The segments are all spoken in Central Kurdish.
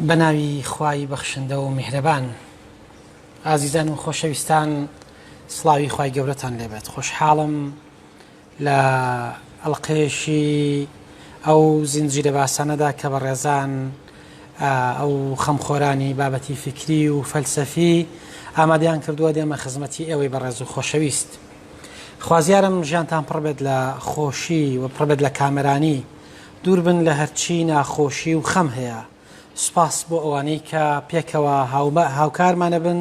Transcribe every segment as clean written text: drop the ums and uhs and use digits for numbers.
بەناوی خوای بەخشندە و میهرەبان. ئازیزان و خۆشەویستان، سڵاوی خوای گەورەتان لێبێت. خۆشحاڵم لە ئەڵقەیەشی ئەو زنجیرە باسانەدا کە بە ڕێزان ئەو خەمخۆرانی بابەتی فکری و فەلسەفی ئامادەیان کردووە دێمە خزمەتی ئێوەی بەڕێز و خۆشەویست. خوازیارم ژیانتان پڕ بێت لە خۆشی و پڕ بێت لە کامەرانی، دوور بن لە هەرچی ناخۆشی و خەم هەیە. سوپاس بۆ ئەوانەی کە پێکەوە هاوکارمانە بن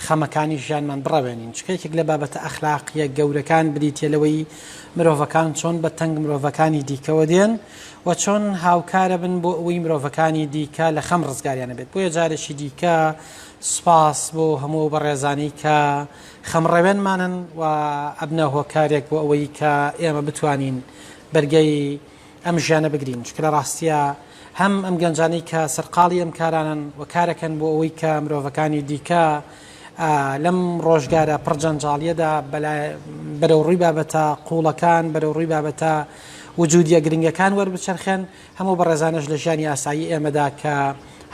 خەمەکانی ژیانمان بڕەوێنین. چکەیەک لە بابەتە ئەخلاقیە گەورەکان بریتێلەوەی مرۆڤەکان چۆن بە تەنگ مرۆڤەکانی دیکەوە دێن و چۆن هاوکارە بن بۆ ئەوەی مرۆڤەکانی دیکە لە خەم ڕزگاریانە بێت. بۆیە جارێکی دیکە سوپاس بۆ هەموو بەڕێزانی کە خەمڕەوێنمانن و ئەبنە هۆکارێک بۆ ئەوەی کە ئێمە بتوانین بەرگەی ئەم ژیانە بگرین. چکە لە ڕاستیە هەم ئەم گەنجانەی کە سەرقاڵی ئەم کارانن و کارەکەن بۆ ئەوەی کە مرۆڤەکانی دیکە لەم ڕۆژگارە پڕجەنجاڵیەدا بەرەو ڕووی بابەتە قوڵەکان، بەرەو ڕووی بابەتە وجودیە گرنگەکان وەربچەرخێن. هەموو بەڕێزانش لە ژیانی ئاسایی ئێمەدا کە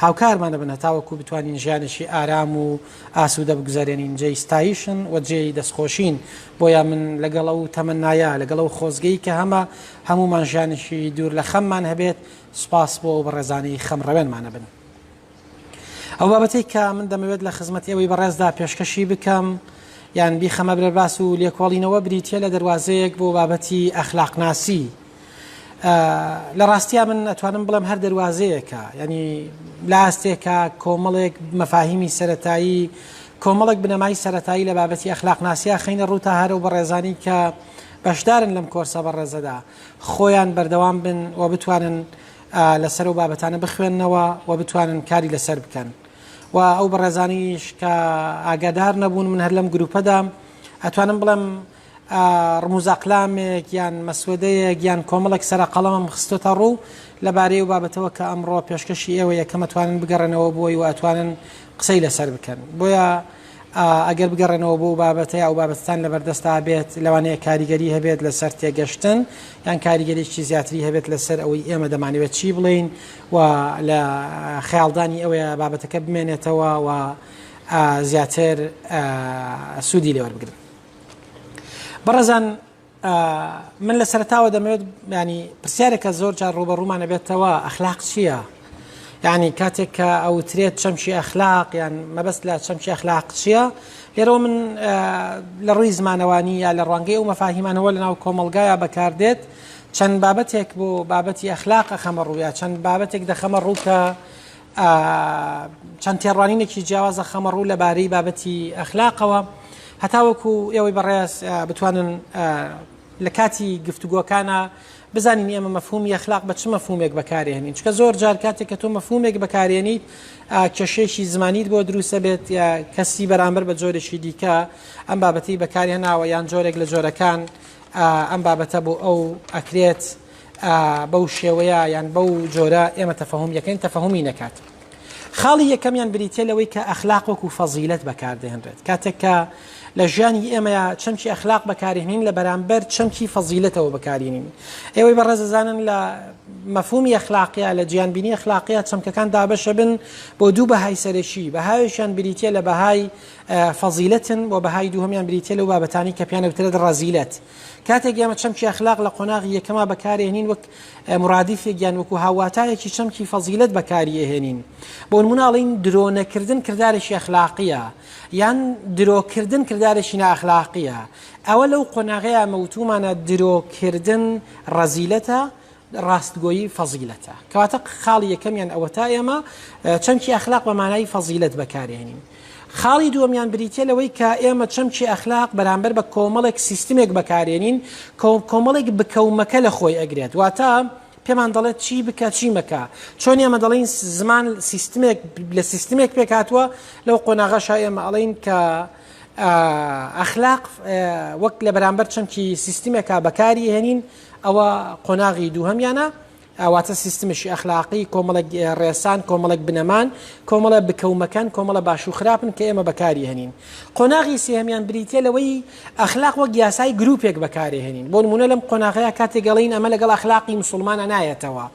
هاوکارمانە بن هەتاوەکو بتوانین ژیانشی ئارام و ئاسوودە بگوزارێنین، جێی ستایشن و جێی دەستخۆشین. بۆیە من لەگەڵ ئەو تەمەنایە، لەگەڵ ئەو خۆزگەی کە هەمومان ژیانشی دوور لە خەممان هەبێت، سوپاس بۆ بەڕێزانی خەمڕەوێنمانە بن. ئەو بابەتەی کە من دەمەوێت لە خزمەت ئێوەی بەڕێزدا پێشکەشی بکەم یان بیخەمە برەرباس و لێکۆڵینەوە بریتە لە دەواازەیەک بۆ بابەتی ئەخلاقناسی. لە ڕاستیا من ئەتوانم بڵێم هەر دەواازەیەکە، ینی لاستێکە کۆمەڵێک مەفاهیمی سەرەتایی، کۆمەڵێک بنەمای سەرەتایی لە بابەتی ئەخلاقناسیە خینە ڕووتە هەرە و بەڕێزانی کە بەشدارن لەم کۆرسە بەڕێزەدا خۆیان بەردەوام بن و بتوانن لەسەر و بابەتانە بخوێننەوە و بتوانن کاری لەسەر بکەن. و ئەو بەڕێزانیش کە ئاگادار نەبوون من هەر لەم گروپەدا ئەتوانم بڵێم ڕموزەقلامێک یان مەسودەیەک یان کۆمەڵێک سەرە قەڵەمم خستۆتە ڕوو لەبارەی و بابەتەوە کە ئەمڕۆ پێشکەشی ئێوە یەکەم ئەتوانن بگەڕێنەوە بۆی و ئەتوانن قسەی لەسەر بکەن. بۆیە ئەگەر بگەڕێنەوە بۆ بابەتە یا ئەو بابەتستان لەبەردەستا بێت، لەوانەیە کاریگەری هەبێت لەسەر تێگەشتن یان کاریگەریی زیاتری هەبێت لەسەر ئەوەی ئێمە دەمانوێت چی بڵین و لە خەیاڵدانی ئەوەیە بابەتەکە بمێنێتەوە و زیاتر سوودی لێوەربگرن. بەڕێزان، من لە سەرتاوە دەمەوێت ینی پرسیارێکە زۆر جار ڕوبەڕوومانە بێتەوە، ئەخلاق چییە؟ یعنی کاتێک کە ئەوترێت چەمشی ئەخلاق یان مەبەست لە چەمشی ئەخلاق چییە، لێرەوە من لە ڕووی زمانەوانی یا لە ڕوانگەی ئەو مەفاهیمانەوە لەناو کۆمەڵگایە بەکاردێت چەند بابەتێک بۆ بابەتی ئەخلاق خەمە ڕوویە، چەند بابەتێک دەخەمە ڕوو کە چەند تێڕوانینێکی جیاوازە خەمە ڕوو لەبارەی بابەتی ئەخلاقەوە، هەتاوەکو ئێوەی بەڕێز بتوانن لە کاتی گفتوگۆکانە بزانین ئێمە مەفهومی ئەخلاق بە چ مەفهومێک بەکارهێنین. چکە زۆر جار کاتێک کە تۆ مەفهومێک بەکارهێنیت کێشەیەکی زمانیت بۆ دروستە بێت یا کەسی بەرامبەر بە جۆرێکی دیکە ئەم بابەتی بەکارهێناوە یان جۆرێک لە جۆرەکان ئەم بابەتە بۆ ئەو ئەکرێت بەو شێوەیە یان بەو جۆرە ئێمە تەفەهوم یەکەین تەفەهومی نەکات. خاڵی یەکەمیان بریتێ لەوەی کە ئەخلاق وەکو فەزیلەت بەکاردەهێنرێت. کاتێک کە لە ژیانی ئێمەیە چەمکی ئەخلاق بەکارهێنین لە بەرامبەر چەمکی فەزیلەتەوە بەکارهێنین. ئێوەی بەڕێزەزانن لە مەفهومی ئەخلاقیە، لە گیانبینی ئەخلاقیە چەمکەکان دابەشە بن بۆ دوو بەهای سەرەکی. بەهایشیان بریتێ لە بەهای فەزیلەتن و بەهای دووهەمیان بریتێ لەو بابەتانی کە پێیان ئەوترێت ڕەزیلەت. کاتێک ئێمە چەمکی ئەخلاق لە قۆناغی یەکەما بەکارهێنین وەک مرادیفێک یان وەکو هاواتایەکی چەمکی فەزیلەت بەکاریهێنین. بۆ نمونە ئەڵێین درۆنەکردن کردارێکی ئەخلاقیە یان درۆکردن کردارێکی نائەخلاقیە. ئەوە لەو قۆناغەیە مەوتومانە درۆکردن ڕەزیلەتە، ڕاستگۆیی فەزیلەتە. کەواتە خاڵی یەکەمیان ئەوە تا ئێمە چەمکی ئەخلاق بە مانای فەزیلەت بەکارهێنین. خاڵی دووەمیان بریتێ لەوەی کە ئێمە چەمکی ئەخلاق بەرامبەر بە کۆمەڵێک سیستمێک بەکارهێنین، کۆمەڵێک بکەومەکە لە خۆی ئەگرێت. واتە پێمان دەڵێت چی بکە چی مەکە. چۆن ئێمە دەڵێن زمان سیستمێک لە سیستمێک پێکاتوە، لەو قۆناغەشە ئێمە ئەڵێن کە ئەخلاق وەک لە بەرامبەر چەمکی سیستمێکە بەکاری هێنین، ئەوە قۆناغی دووهەمیانە. واتە سیستمشی ئەخلاقی کۆمەڵێک ڕێسان کۆمەڵێک بنەمان کۆمەڵە بکەومەکان کۆمەڵە باش و خراپن کە ئێمە بەکاری هێنین قۆناغی سێهەمیان بریتە لەوەی ئەخلاق وەک یاسای گروپێک بەکارێ هێنین بۆ نمونە لەم قۆناغەیە کاتێک گەڵین ئەمە لەگەڵ ئەخلاقی مسلمانە نایەتەوە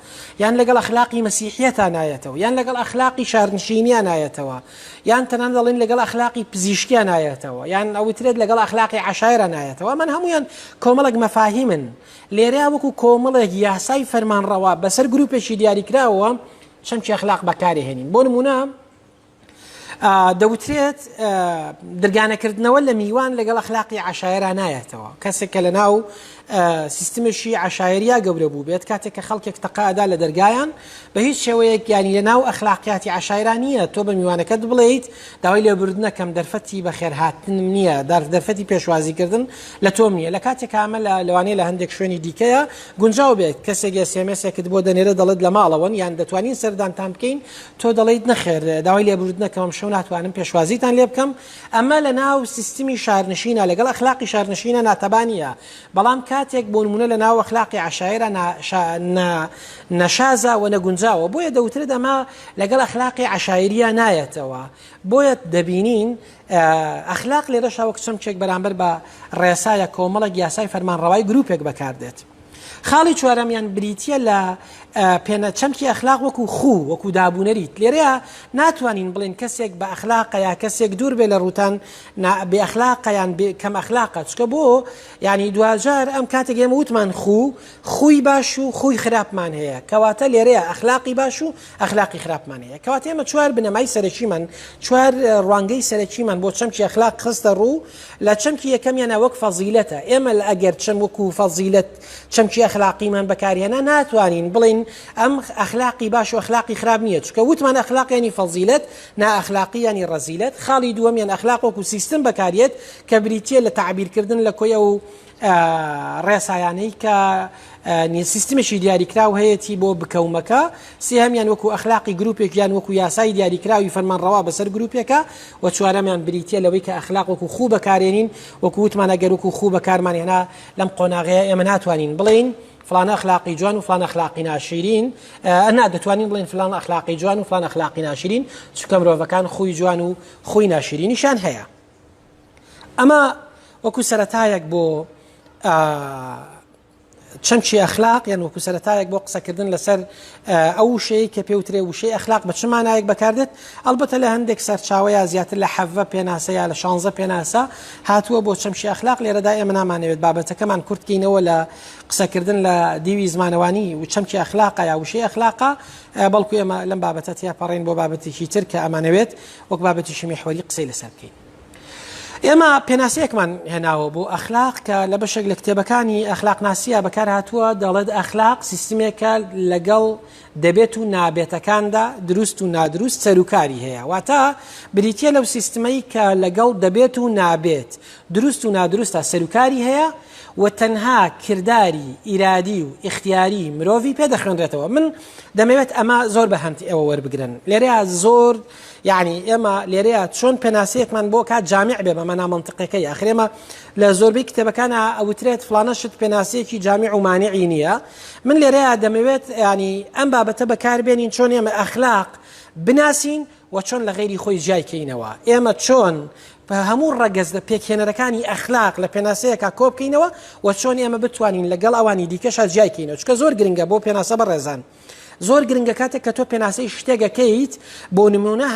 یان لەگەڵ ئەخلاقی مەسیحیەتە نایەتەوە یان لەگەڵ ئەخلاقی شارنشینیان نایەتەوە یان تەنان دەڵێن لەگەڵ ئەخلاقی پزیشکیان نایەتەوە یان ئەوترێت لەگەڵ ئەخلاقی عەشایرە نایەتەوە من هەمویان کۆمەڵێک مەفاهیمن لێرە وەکو کۆمەڵێک یاسای فەرمانڕەوا بەسەر گروپێکی دیاریکراوە چەمکی ئەخلاق بەکارێ هێنین بۆ نمونە دەوترێت دەرگانەکردنەوە لە میوان لەگەڵ ئەخلاقی عەشایرە نایەتەوە کەسێک کە لەناو سیستمشی عەشایریە گەورە بوو بێت کاتێک کە خەڵکێک تەقادا لە دەرگایان بە هیچ شێوەیەک یانی لەناو ئەخلاقیاتی عەشایرە نییە تۆ بە میوانەکەت بڵێیت داوای لێبوردنەکەم دەرفەتی بەخێرهاتن نییە دەرفەتی پێشوازیکردن لە تۆم نییە لە کاتێک ئەمە لەوانەیە لە هەندێک شوێنی دیکەیە گونجاو بێت کەسێک سێمێسێکت بۆ دەنێرە دەڵێت لە ماڵەوەن یان دەتوانین سەردانتان بکەین تۆ دەڵێیت نەخێر داوای لێبوردنەکەم شەو ناتوانم پێشوازیتان لێ بکەم ئەمە لە ناو سیستمی شارنشینە لەگەڵ ئەخلاقی شارنشینە ناتەبانیە بەڵام کاتێک بۆ نمونە لە ناو ئەخلاقی عەشایرە نەشازە و نەگونجاوە بۆیە دەوترێت ئەمە لەگەڵ ئەخلاقی عەشایریە نایەتەوە بۆیە دەبینین ئەخلاق لێرەشا وەک چەمچێک بەرامبەر بە ڕێسایە کۆمەڵێک یاسای فەرمانڕەوای گروپێک بەکاردێت خاڵی چوارەمیان بریتیە لە چەمکی ئەخلاق وەکو وەکو دابوونەریت لێرەیە ناتوانین بڵێن کەسێک بە ئەخلاقە یا کەسێک دوور بێ لە ڕوتان بێ ئەخلاقە یان کەم ئەخلاقە چکە بۆ ینی دوجار ئەم کاتێک ئێمە وتمان خوی باش و خوی خراپمان هەیە کەواتە لێرەیە ئەخلاقی باش و ئەخلاقی خراپمان هەیە کەواتە ئێمە چوار بنەمای سەرەکیمان چوار ڕوانگەی سەرەکیمان بۆ چەمکی ئەخلاق خستە ڕوو لە چەمکی یەکەمیانە وەک فەزیلەتە ئێمە ئەگەر چەم وەکو فەزیلەت چەمکی ئەخلاقیمان بەکارهێنا ناتوانین بڵین ئەم ئەخلاقی باش و ئەخلاقی خراپ نییە چکە وتمان ئەخلاق ینی فەزیلەت نا ئەخلاقی ینی ڕەزیلەت خاڵی دووەمیان ئەخلاق وەکو سیستم بەکارێت کە بریتیە لە تعبیرکردن لە کۆیە و ڕێسایانەی کە سیستمێکی دیاریکراو هەیەی بۆ بکەومەکە سێهەمیان وەکو ئەخلاقی گروپێک یان وەکو یاسای دیاریکراوی فەرمانڕەوا بەسەر گروپێکە و چوارەمیان بریتیە لەوەی کە ئەخلاق وەکو خوو بەکارێنین وەکو وتمان ئەگەر وەکو خوو بەکارمانهێنا لەم قۆناغەیە ئێمە ناتوانین بڵین فلان ئەخلاقی جوان و فلان ئەخلاقی ناشرین دەتوانین بڵین فلان ئەخلاقی جوان و فلان ئەخلاقی ناشرین چونکە مرۆڤەکان خوی جوان و خوی ناشرینیشان هەیە ئەمە وەکو سەرەتایەک بۆ چەمکی ئەخلاق یان وەکو سەرەتایەک بۆ قسەکردن لەسەر ئەو شەیە کە پێوترێ وشەی ئەخلاق بە چ مانایەک بەکاردێت ئەلبەتە لە هەندێک سەرچاوەیە زیاتر لە 7 پێناسە یا لە 16 پێناسە هاتووە بۆ چەمکی ئەخلاق لێرەدا ئێمە نامانەوێت بابەتەکەمان کورتکەینەوە لە قسەکردن لە دیوی زمانەوانی و چەمکی ئەخلاقە یا وشەی ئەخلاقە بەڵکو ئێمە لەم بابەتە تێپەڕین بۆ بابەتێکی تر کە ئەمانەوێت وەک بابەتیشی میحوەری قسەی لەسەر بکەین ئێمە پێناسەیەکمان هێناوە بۆ ئەخلاق کە لە بەشێک لە کتێبەکانی ئەخلاق ناسیە بەکار هاتووە دەڵێت ئەخلاق سیستمێکە لەگەڵ دەبێت و نابێتەکاندا دروست و نادروست سەرکاری هەیە واتە بریتیە لەو سیستمەی کە لەگەڵ دەبێت و نابێت دروست و نادروستە سەرکاری هەیە و تەنها کردداری ئیرادی و اختیاری مرۆڤی پێدەخوێنرێتەوە من دەمەوێت ئەمە زۆر بە هەمتی ئەوە وەربگرن لێرەیە زۆر یعنی ئێمە لێرەیە چۆن پێناسەیەکمان بۆ کات جامع بێ بە مەنا منطقەکەی ئەخرێمە لە زۆربەی کتێبەکانە ئەوترێت فلانە شت پێناسەیەکی جامع و مانعی نییە من لێرەیە دەمەوێت ینی ئەم بابەتە بەکاربێنین چۆن ئێمە ئەخلاق بناسین و چۆن لە غیری خۆی جایکەینەوە ئێمە چۆن هەموو ڕەگەز لە پێکهێنەرەکانی ئەخلاق لە پێناسەیەکە کۆبکەینەوە و چۆن ئێمە بتوانین لەگەڵ ئەوانی دیکەشە جایکەینەوە چکە زۆر گرنگە بۆ پێناسە بەڕێزان زۆر گرنگە کاتێک کە تۆ پێناسەی شتێکەکەیت بۆ نمونە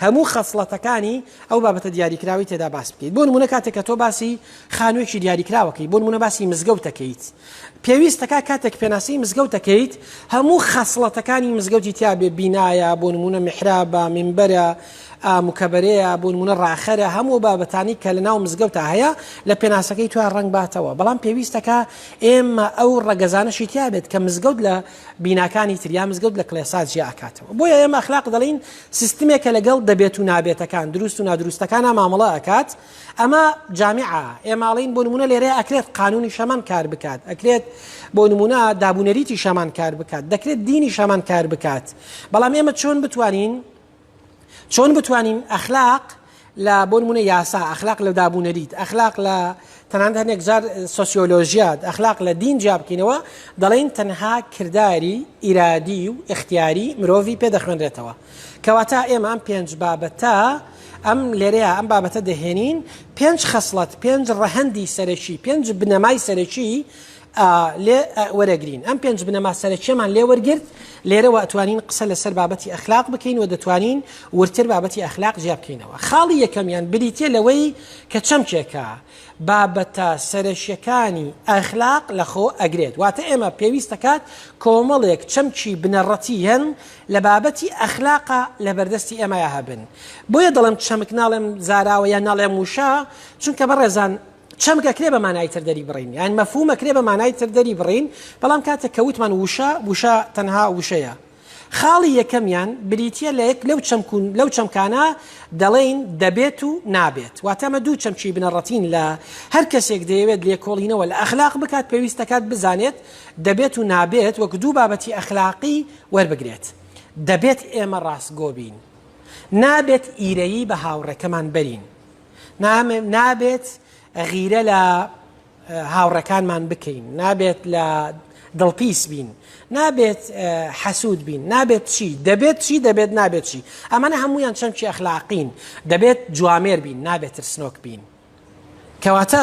هەموو خەسڵەتەکانی ئەو بابەتە دیاریکراوی تێدا باس بکەیت بۆ نمونە کاتێک کە تۆ باسی خانوویەکی دیاریکراوەکەی بۆ نمونە باسی مزگەوتەکەیت پێویستەکە کاتێک پێناسەی مزگەوتەکەیت هەموو خەسڵەتەکانی مزگەوتی تیا بێ بینایە بۆ نمونە میحرابە منبەرە مکەبەرەیە بۆ نمونە ڕاخەرە هەموو بابەتانی کە لە ناو مزگەوتە هەیە لە پێناسەکەی تو ڕنگ باتەوە بەڵام پێویستەکە ئێمە ئەو ڕەگەزانەشی تیا بێت کە مزگەوت لە بیناکانی تریا مزگەوت لە کلێسات جیا ئاکاتەوە بۆیە ئێمە ئەخلاق دەڵین سیستمێکە لەگەڵ دەبێت و نابێتەکان دروست و نادروستەکانە مامەڵە ئەکات ئەمە جامعە ئێماڵین بۆ نمونە لێرەیە ئەکرێت قانونی شەمان کار بکات ئەکرێت بۆ نمونە دابوونەریتی شەمان کار بکات دەکرێت دینی شەمان کار بکات بەڵام ئێمە چۆن بتوانین ئەخلاق لە بۆ نمونە یاسا ئەخلاق لە دابوونەریت ئەخلاق لە تەنانەت هەندێک جار سۆسیۆلۆژیات ئەخلاق لە دین جیا بکەینەوە دەڵێن تەنها کردداری ئیرادی و اختیاری مرۆڤی پێدەخوێنرێتەوە کەواتە ئێمە ئەم 5 بابەتە ئەم لێرەیە ئەم بابەتە دەهێنین 5 خەسڵەت 5 ڕەهەندی سەرەکی 5 بنەمای سەرەکی لێ وەرەگرین ئەم 5 بنەما سەرەکیەمان لێ وەرگرت لێرەوە ئەتوانین قسە لەسەر بابەتی ئەخلاق بکەین و دەتوانین ورتر بابەتی ئەخلاق جیا بکەینەوە خاڵی یەکەمیان بریتە لەوەی کە چەمکێکە بابەتە سەرەشیەکانی ئەخلاق لەخۆ ئەگرێت واتە ئێمە پێویست دەکات کۆمەڵێک چەمکی بنەڕەتی هەن لە بابەتی ئەخلاقە لە بەردەستی ئێمەیە هەبن بۆیە دەڵێم چەمک ناڵێم زاراوە یان ناڵێم وشە چونکە بەڕێزان چەمکە کرێ بە مانای تر دەری بڕین یان مەفهومە کرێ بە مانای تر دەری بڕین بەڵام کاتێک کەوتمان وشە تەنها وشەیە خاڵی یەکەمیان بریتە لە یەک لەو چەمکانە دەڵێن دەبێت و نابێت واتەمە دوو چەمچی بنەڕەتین لە هەر کەسێک دەیەوێت لێکۆڵینەوە لە ئەخلاق بکات پێویست دەکات بزانێت دەبێت و نابێت وەک دوو بابەتی ئەخلاقی وەربگرێت دەبێت ئێمە ڕاستگۆ بین نابێت ئیرەیی بە هاوڕێکەمان بەرین نابێت غیرە لە هاوڕەکانمان بکەین نابێت لە دڵپیس بین نابێت حەسوود بین نابێت چی دەبێت چی دەبێت نابێت چی ئەمانە هەمویان چەمکی ئەخلاقین دەبێت جوامێر بین نابێت ترسنۆک بین کەواتە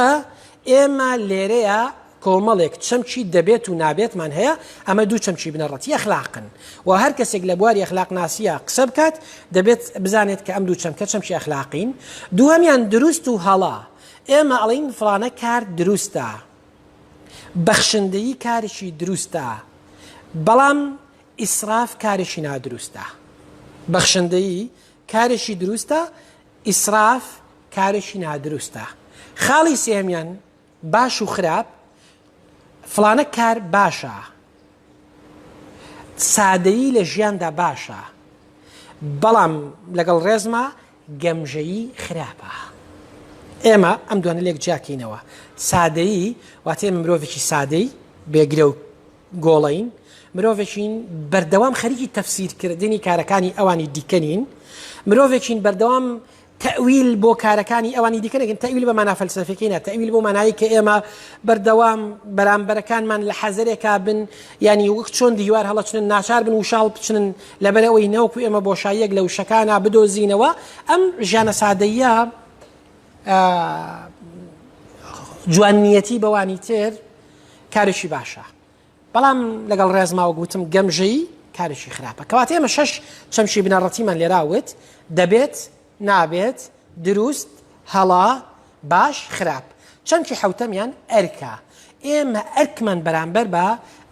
ئێمە لێرەیە کۆمەڵێک چەمکی دەبێت و نابێتمان هەیە ئەمە دوو چەمکی بنەڕەتی ئەخلاقن و هەر کەسێک لە بواری ئەخلاق ناسیە قسە بکات دەبێت بزانێت کە ئەم دوو چەمکی ئەخلاقین دووەمیان دروست و هەڵا ئێمە ئەڵین فڵانە کار دروستە بەخشندەیی کارێکی دروستە بەڵام ئیسراف کارێکی نادروستە بەخشندەیی کارێکی دروستە ئیسراف کارێکی نادروستە خاڵی سێمیان باش و خراپ فڵانە کار باشە سادەیی لە ژیاندا باشە بەڵام لەگەڵ ڕێزمە گەمژەیی خراپە ئێمە ئەم دوانە لێک جاکەینەوە سادەیی واتە ئێمە مرۆڤێکی سادەی بێگرە و گۆڵین مرۆڤێکین بەردەوام خەریکی تەفسیرکردنی کارەکانی ئەوانی دیکەنین مرۆڤێکین بەردەوام تەویل بۆ کارەکانی ئەوانی دیکەنێکن تەویل بە مانا فەلسەفیەکەینە تەویل بۆ مانایی کە ئێمە بەردەوام بەرامبەرەکانمان لە حەزەرێکا بن ینی وەک چۆن دیوار هەڵەچنن ناچار بن و شاڵ بچنن لەبەرەوەی نەوەکو ئێمە بۆشاییەک لە وشەکانە بدۆزینەوە ئەم ژیانە سادەیە جوانیەتی بەوانی تر کارێکی باشە بەڵام لەگەڵ ڕێزماوە گوتم گەمژەی کارێکی خراپە کەواتە ئێمە 6 چەمشی بنەڕەتیمان لێراوت دەبێت نابێت دروست هەڵا باش خراپ چەمکی حوتەمیان ئەرکە ئێمە ئەرکمان بەرامبەر بە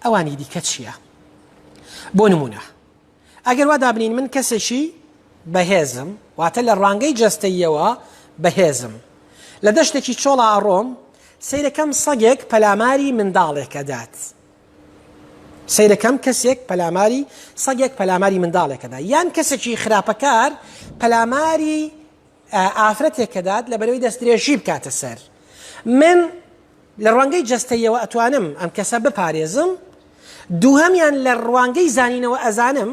ئەوانی دیکە چییە بۆ نمونە ئەگەر وا دابنین من کەسێکی بەهێزم واتە لە ڕوانگەی جەستەییەوە بەهێزم لە دەشتێکی چۆڵە ئەڕۆم سەیرەکەم سەگێک پەلاماری منداڵێکە دات سەیرەکەم کەسێک پەلاماری سەگێک پەلاماری منداڵێکەدا یان کەسێکی خراپەکار پەلاماری ئافرەتێکە دات لە بەرەوەی دەستدرێژی بکاتە سەر من لە ڕوانگەی جەستەییەوە ئەتوانم ئەم کەسە بپارێزم دووهەمیان لە ڕوانگەی زانینەوە ئەزانم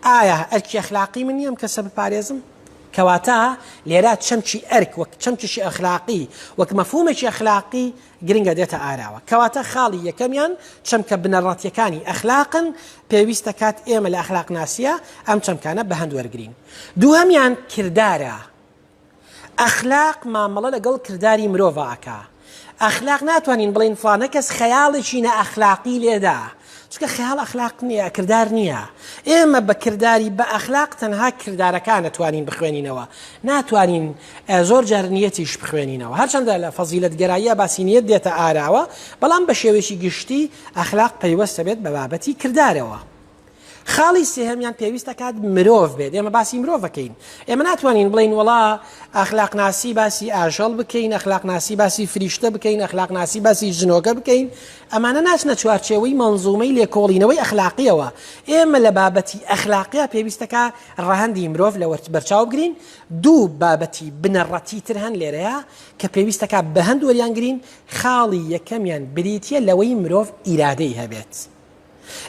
ئایا ئەرکی ئەخلاقی من نییە ئەم کەسە بپارێزم کەواتە لێرە چەمکی ئەرک وەک چەمکیشی ئەخلاقی وەک مەفهومێکی ئەخلاقی گرنگە دێتە ئاراوە کەواتە خاڵی یەکەمیان چەمکە بنەڕەتیەکانی ئەخلاقن پێویست دەکات ئێمە لە ئەخلاق ناسیە ئەم چەمکانە بەهەند وەرگرین دووهەمیان کردارە ئەخلاق مامەڵە لەگەڵ کرداری مرۆڤەکە ئەخلاق ناتوانین بڵین فڵانە کەس خەیاڵێکی نەئەخلاقی لێدا چونکە خەیاڵ ئەخلاق نییە کردار نییە ئێمە بە کرداری بە ئەخلاق تەنها کردارەکان نتوانین بخوێنینەوە ناتوانین زۆر جار نیەتیش بخوێنینەوە هەرچەندە لە فەزیلەتگەراییە باسی نیەت دێتە ئاراوە بەڵام بە شێوێکی گشتی ئەخلاق پەیوەستە بێت بە بابەتی کردارەوە خاڵی سێهەمیان پێویست دەکات مرۆڤ بێت ئێمە باسی مرۆڤەکەین ئێمە ناتوانین بڵین وڵا ئەخلاق ناسی باسی ئاژەڵ بکەین ئەخلاق ناسی باسی فریشتە بکەین ئەخلاق ناسی باسی ژنۆکە بکەین ئەمانە ناچنە چوارچێوەی مەنزومەی لێکۆڵینەوەی ئەخلاقیەوە ئێمە لە بابەتی ئەخلاقیە پێویستەکە ڕەهەندی مرۆڤ لە بەرچاو بگرین دوو بابەتی بنەڕەتی تر هەن لێرەیە کە پێویستەکە بەهەند وەریانگرین خاڵی یەکەمیان بریتە لەوەی مرۆڤ ئیرادەی هەبێت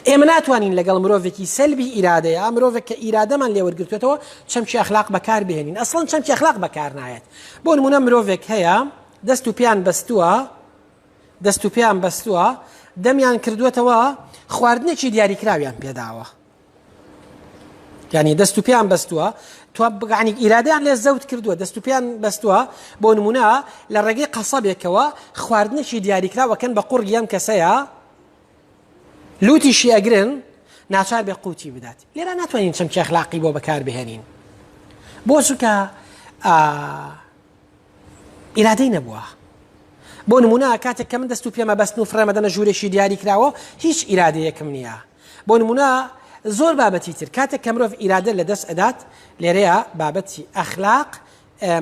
ئێمە ناتوانین لەگەڵ مرۆڤێکی سەلبی ئیرادەیە مرۆڤێک کە ئیرادەمان لێوەرگرتوێتەوە چەمکی ئەخلاق بەکار بهێنین ئەسڵەن چەمکی ئەخلاق بەکار نایێت بۆ نمونە مرۆڤێک هەیە دەست و پیان بەستووە دەمیان کردوێتەوە خواردنێکی دیاریکراویان پێداوە یعنی دەست و پیان بەستووە توانی ئیرادیان لێ زەوت کردووە دەست و پیان بەستووە بۆ نمونە لە ڕێگەی قەسەبێکەوە خواردنێکی دیاریکراوەکەن بە قوڕگی ئەم کەسەیە لوتیشی ئەگرن ناچار بێ قوتی بدات لێرە ناتوانین چەمکی ئەخلاقی بۆ بەکار بهێنین بۆ چونکە ئیرادەی نەبووە بۆ نمونە کاتێک کە من دەست و پێمە بەستن و فرەمەدەنە ژوورێکی دیاری کراوە هیچ ئیرادەیەکم نییە بۆ نمونە زۆر بابەتی تر کاتێک کە مرۆڤ ئیرادە لە دەست ئەدات لێرەیە بابەتی ئەخلاق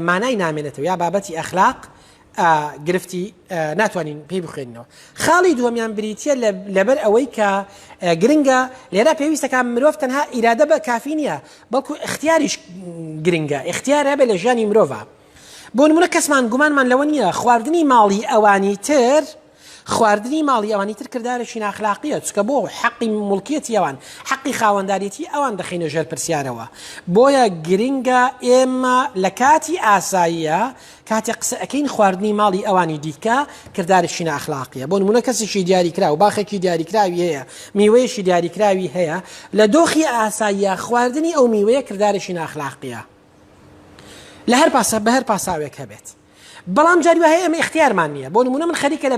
مانای نامێنێتەوە یا بابەتی ئەخلاق گرفتی ناتوانین پێی بخوێنەوە خاڵی دووەمیان بریتە لەبەر ئەوەی کە گرنگە لێرە پێویستەکە مرۆڤ تەنها ئیرادە بە کافی نییە بەڵکو اختیاریش گرنگە اختیار هەبێ لە ژیانی مرۆڤە بۆ نمونە کەسمان گومانمان لەوە نییە خواردنی ماڵی ئەوانی تر کردارێکی ناخلاقیە چکە بۆ حەقی مڵکیەتی ئەوان حەقی خاوەنداریەتی ئەوان دەخینە ژێر پرسیارەوە بۆیە گرنگە ئێمە لە کاتی ئاساییە کاتێک قسە ئەەکەین خواردنی ماڵی ئەوانی دیکە کردارێکی ناخلاقیە بۆ نمونە کەسێکی دیاریکرا و باخێکی دیاریکراوی هەیە میوەیەکی دیاریکراوی هەیە لە دۆخی ئاساییە خواردنی ئەو میوەیە کردارێکی ناخلاقیە لە هەر پاساوێک هەبێت بەڵام جاری وهەیە ئەمە اختیارمان نییە بۆ نمونە من خەریکە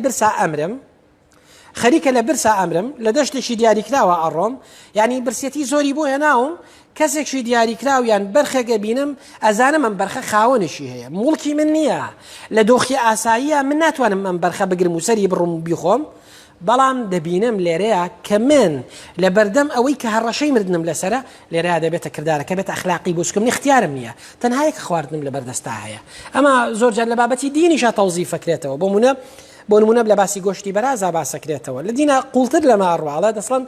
لە برسا ئەمرم لە دەشتێکی دیاریکراوە ئەڕۆم یعنی برسێتی زۆری بۆ هێناوم کەسێکی دیاریکراویان بەرخەگە بینم ئەزانم ئەم بەرخە خاوەنشی هەیە موڵکی من نییە لە دۆخی ئاساییە من ناتوانم ئەم بەرخە بگرم و سەری بڕم بیخۆم بەڵام دەبینم لێرەیە کە من لە بەردەم ئەوەی کە هەڕەشەی مردنم لەسرە لێرەیە دەبێتە کردارەکە بێت ئەخلاقی بۆچکم اختیارم نییە تەنها یەک خواردنم لە بەردەستا هەیە ئەمە زۆرجار لە بابەتی دینیشە تەوزیفەکرێتەوە بۆ نمونە لە باسی گۆشتی بەرازا باسەکرێتەوە لە دینە قوڵتر لە ماڕواڵە دەسڵەن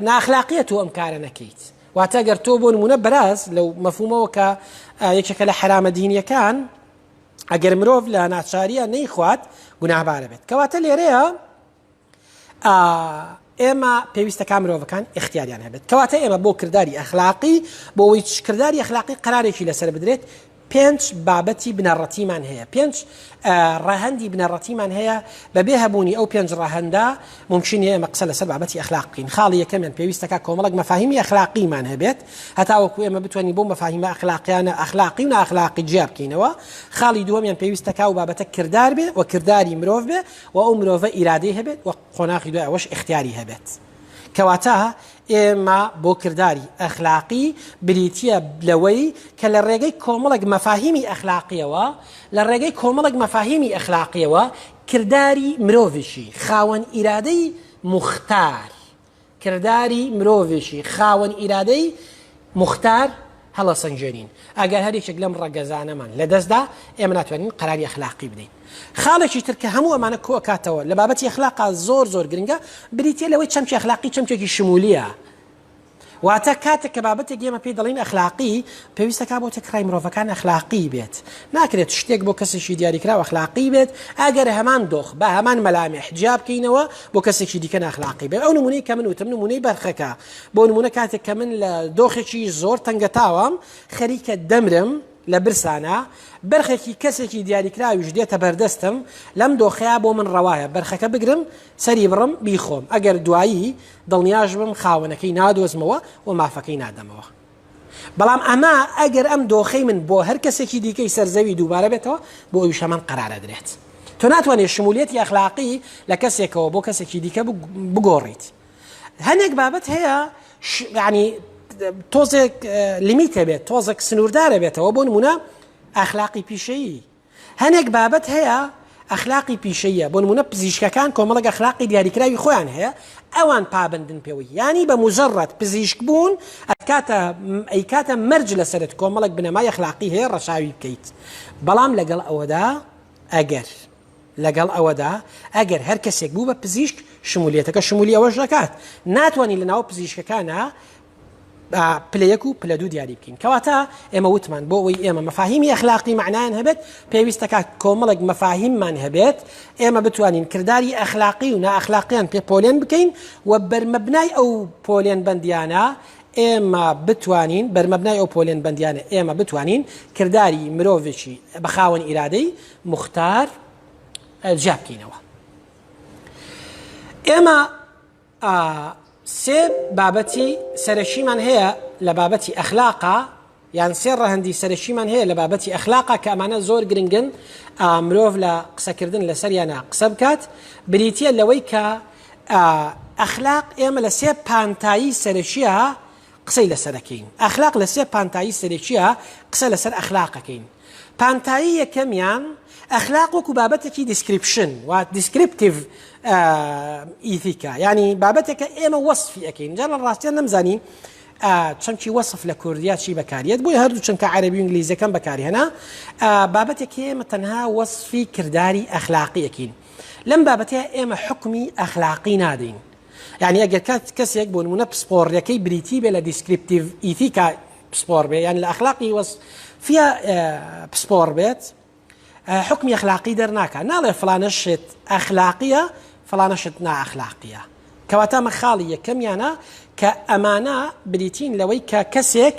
ناخلاقیە تۆ ئەم کارە نەکەیت واتە گەر تۆ بۆ نمونە بەراز لەو مەفهومەوە کە یەکێکە لە حرامە دینیەکان ئەگەر مرۆڤ لە ناچاریە نەیخوات گوناهبارە بێت کەواتە لێرەیە ئێمە پێویستە مرۆڤەکان اختیاریان هەبێت کەواتە ئێمە بۆ کردداری ئەخلاقی بۆ ئەوەی کردداری ئەخلاقی قرارێکی لەسەر بدرێت 5 بابەتی بنەڕەتیمان هەیە 5 ڕاهەندی بنەڕەتیمان هەیە بەبێ هەبوونی ئەو 5 ڕاهەندە ممکن ئێمە قسە لەسەر بابەتی ئەخلاقین خاڵی یەکەمیان پێویستەکە کۆمەڵک مەفاهیمی ئەخلاقیمان هەبێت هەتاوەکو ئێمە بتوانین بۆ مەفاهیمە ئەخلاقیانە ئەخلاقی و ناخلاقی جیا بکەینەوە خاڵی دووەمیان پێویستەکە و بابەتە کردار بێ و کردداری مرۆڤ بێ و ئەو مرۆڤە ئیرادەی هەبێت و قۆناغی دوای ئەوەش اختیاری هەبێت کەواتە ئێمە بۆ کردداری ئەخلاقی بریتە لەوەی کە لە ڕێگەی کۆمەڵک مەفاهیمی ئەخلاقیەوە کردداری مرۆڤشی خاوەن ئیرادەی مختار هەڵە سەنجێنین ئەگەر هەرێکێک لەم ڕەگەزانەمان لە دەستدا ئێمە ناتوانین قەراری ئەخلاقی بدەین خاڵێکی تر کە هەموو ئەمانە کۆکاتەوە لە بابەتی ئەخلاقا زۆر گرنگە بریتە لەوەی چەمکی ئەخلاقی چەمکێکی شمولیە واتە کاتێک کە بابەتێک ئێمە پێی دەڵین ئەخلاقی پێویستەکە بۆ تێکڕای مرۆڤەکان ئەخلاقی بێت ناکرێت شتێک بۆ کەسێکی دیاریکراوە ئەخلاقی بێت ئەگەر هەمان دۆخ بە هەمان مەلامێ حجاب بکەینەوە بۆ کەسێکی دیکە ناخلاقی بێت ئەو نمونەی کە من وتم نمونەی بەرخەکە بۆ نمونە کاتێک کە من لە دۆخێکی زۆر تەنگەتاوام خەریکە دەمرم لە برسانە بەرخێکی کەسێکی دیاریکراویش دێتە بەردەستم لەم دۆخەیە بۆ من ڕەوایە بەرخەکە بگرم سەری بڕم بیخۆم ئەگەر دوایی دڵنیاش بم خاوەنەکەی نادۆزمەوە و مافەکەی نادەمەوە بەڵام ئەمە ئەگەر ئەم دۆخەی من بۆ هەر کەسێکی دیکەی سەرزەوی دووبارە بێتەوە بۆ ئەویش هەمان قەرارە درێت تۆ ناتوانێت شمولیەتی ئەخلاقی لە کەسێکەوە بۆ کەسێکی دیکە بگۆڕیت هەنێک بابەت هەیە یعنی تۆزێک لیمیتە بێت تۆزێک سنووردارە بێتەوە بۆ نمونە ئەخلاقی پیشەیی هەنێک بابەت هەیە ئەخلاقی پیشەیە بۆ نمونە پزیشکەکان کۆمەڵک ئەخلاقی دیاریکراوی خۆیان هەیە ئەوان پابندن پێوەی ینی بە مجەڕەت پزیشک بوون ئەیکاتە مەرج لەسەرت کۆمەڵک بنەمای ئەخلاقی هەیە ڕەشاوی بکەیت بەڵام لەگەڵ ئەوەدا ئەگەر هەر کەسێک بوو بە پزیشک شمولیەتەکە شمولی ئەوەش دەکات ناتوانانی لەناو پزیشکەکانە پلەیەک و پلە دوو دیاری بکەین کەواتە ئێمە وتمان بۆ ئەوەی ئێمە مەفاهیمی ئەخلاقی معنایان هەبێت پێویستەکە کۆمەڵێک مەفاهیممان هەبێت ئێمە بتوانین کردداری ئەخلاقی و نائەخلاقیان پێ پۆلێن بکەین و بەرمەبنای ئەو پۆلێن بەندیانە ئێمە بتوانین کردداری مرۆڤێکی بەخاوەن ئیرادەی مختار جابکەینەوە. ئێمە سێ بابەتی سەرەشیمان هەیە لە بابەتی ئەخلاقا، یان سێ ڕەهەندی سەرەشیمان هەیە لە بابەتی ئەخلاقا کە ئەمانە زۆر گرنگن مرۆڤ لە قسەکردن لەسەریانە قسە بکات. بریتە لەوەی کە ئەخلاق ئێمە لە سێ پانتایی سەرەشیە قسەی لەسەرەکەین. ئەخلاق لە سێ پانتایی سەرەشیە قسە لەسەر ئەخلاقەکەین. پانتایی یەکەمیان ئەخلاق وەکو بابەتێکی دیسکریپشن و دیسکریپتیڤ ئیتیکا، ینی بابەتێکە ئێمە وەصفی ئەەکەین. جا لە ڕاستیان نەمزانی چەمکی وەصف لە کوردیا چی بەکارێت، بۆی هەردوو چونکە عەرەبی و ئینگلیزیەکەم بەکارهێنا بابەتێکی ئێمە تەنها وەصفی کردداری ئەخلاقیەکەین. لەم بابەتەیە ئێمە حکمی ئەخلاقی نادەین. یعنی ئەگەر کەسێک بۆ نمونە پسپۆڕیەکەی بریتی بێ لە دیسکریپتیڤ ئیتیکا پسپۆڕ بێ، یان لە ئەخلاقی وەصفیە پسپۆڕ بێت، حکمی ئەخلاقی دەرناکە، ناڵێ فلانە شت ئەخلاقیە فلانە شت نائەخلاقیە. کەواتە مە خاڵی یەکەمیانە کە ئەمانە بریتین لەوەی کە کەسێک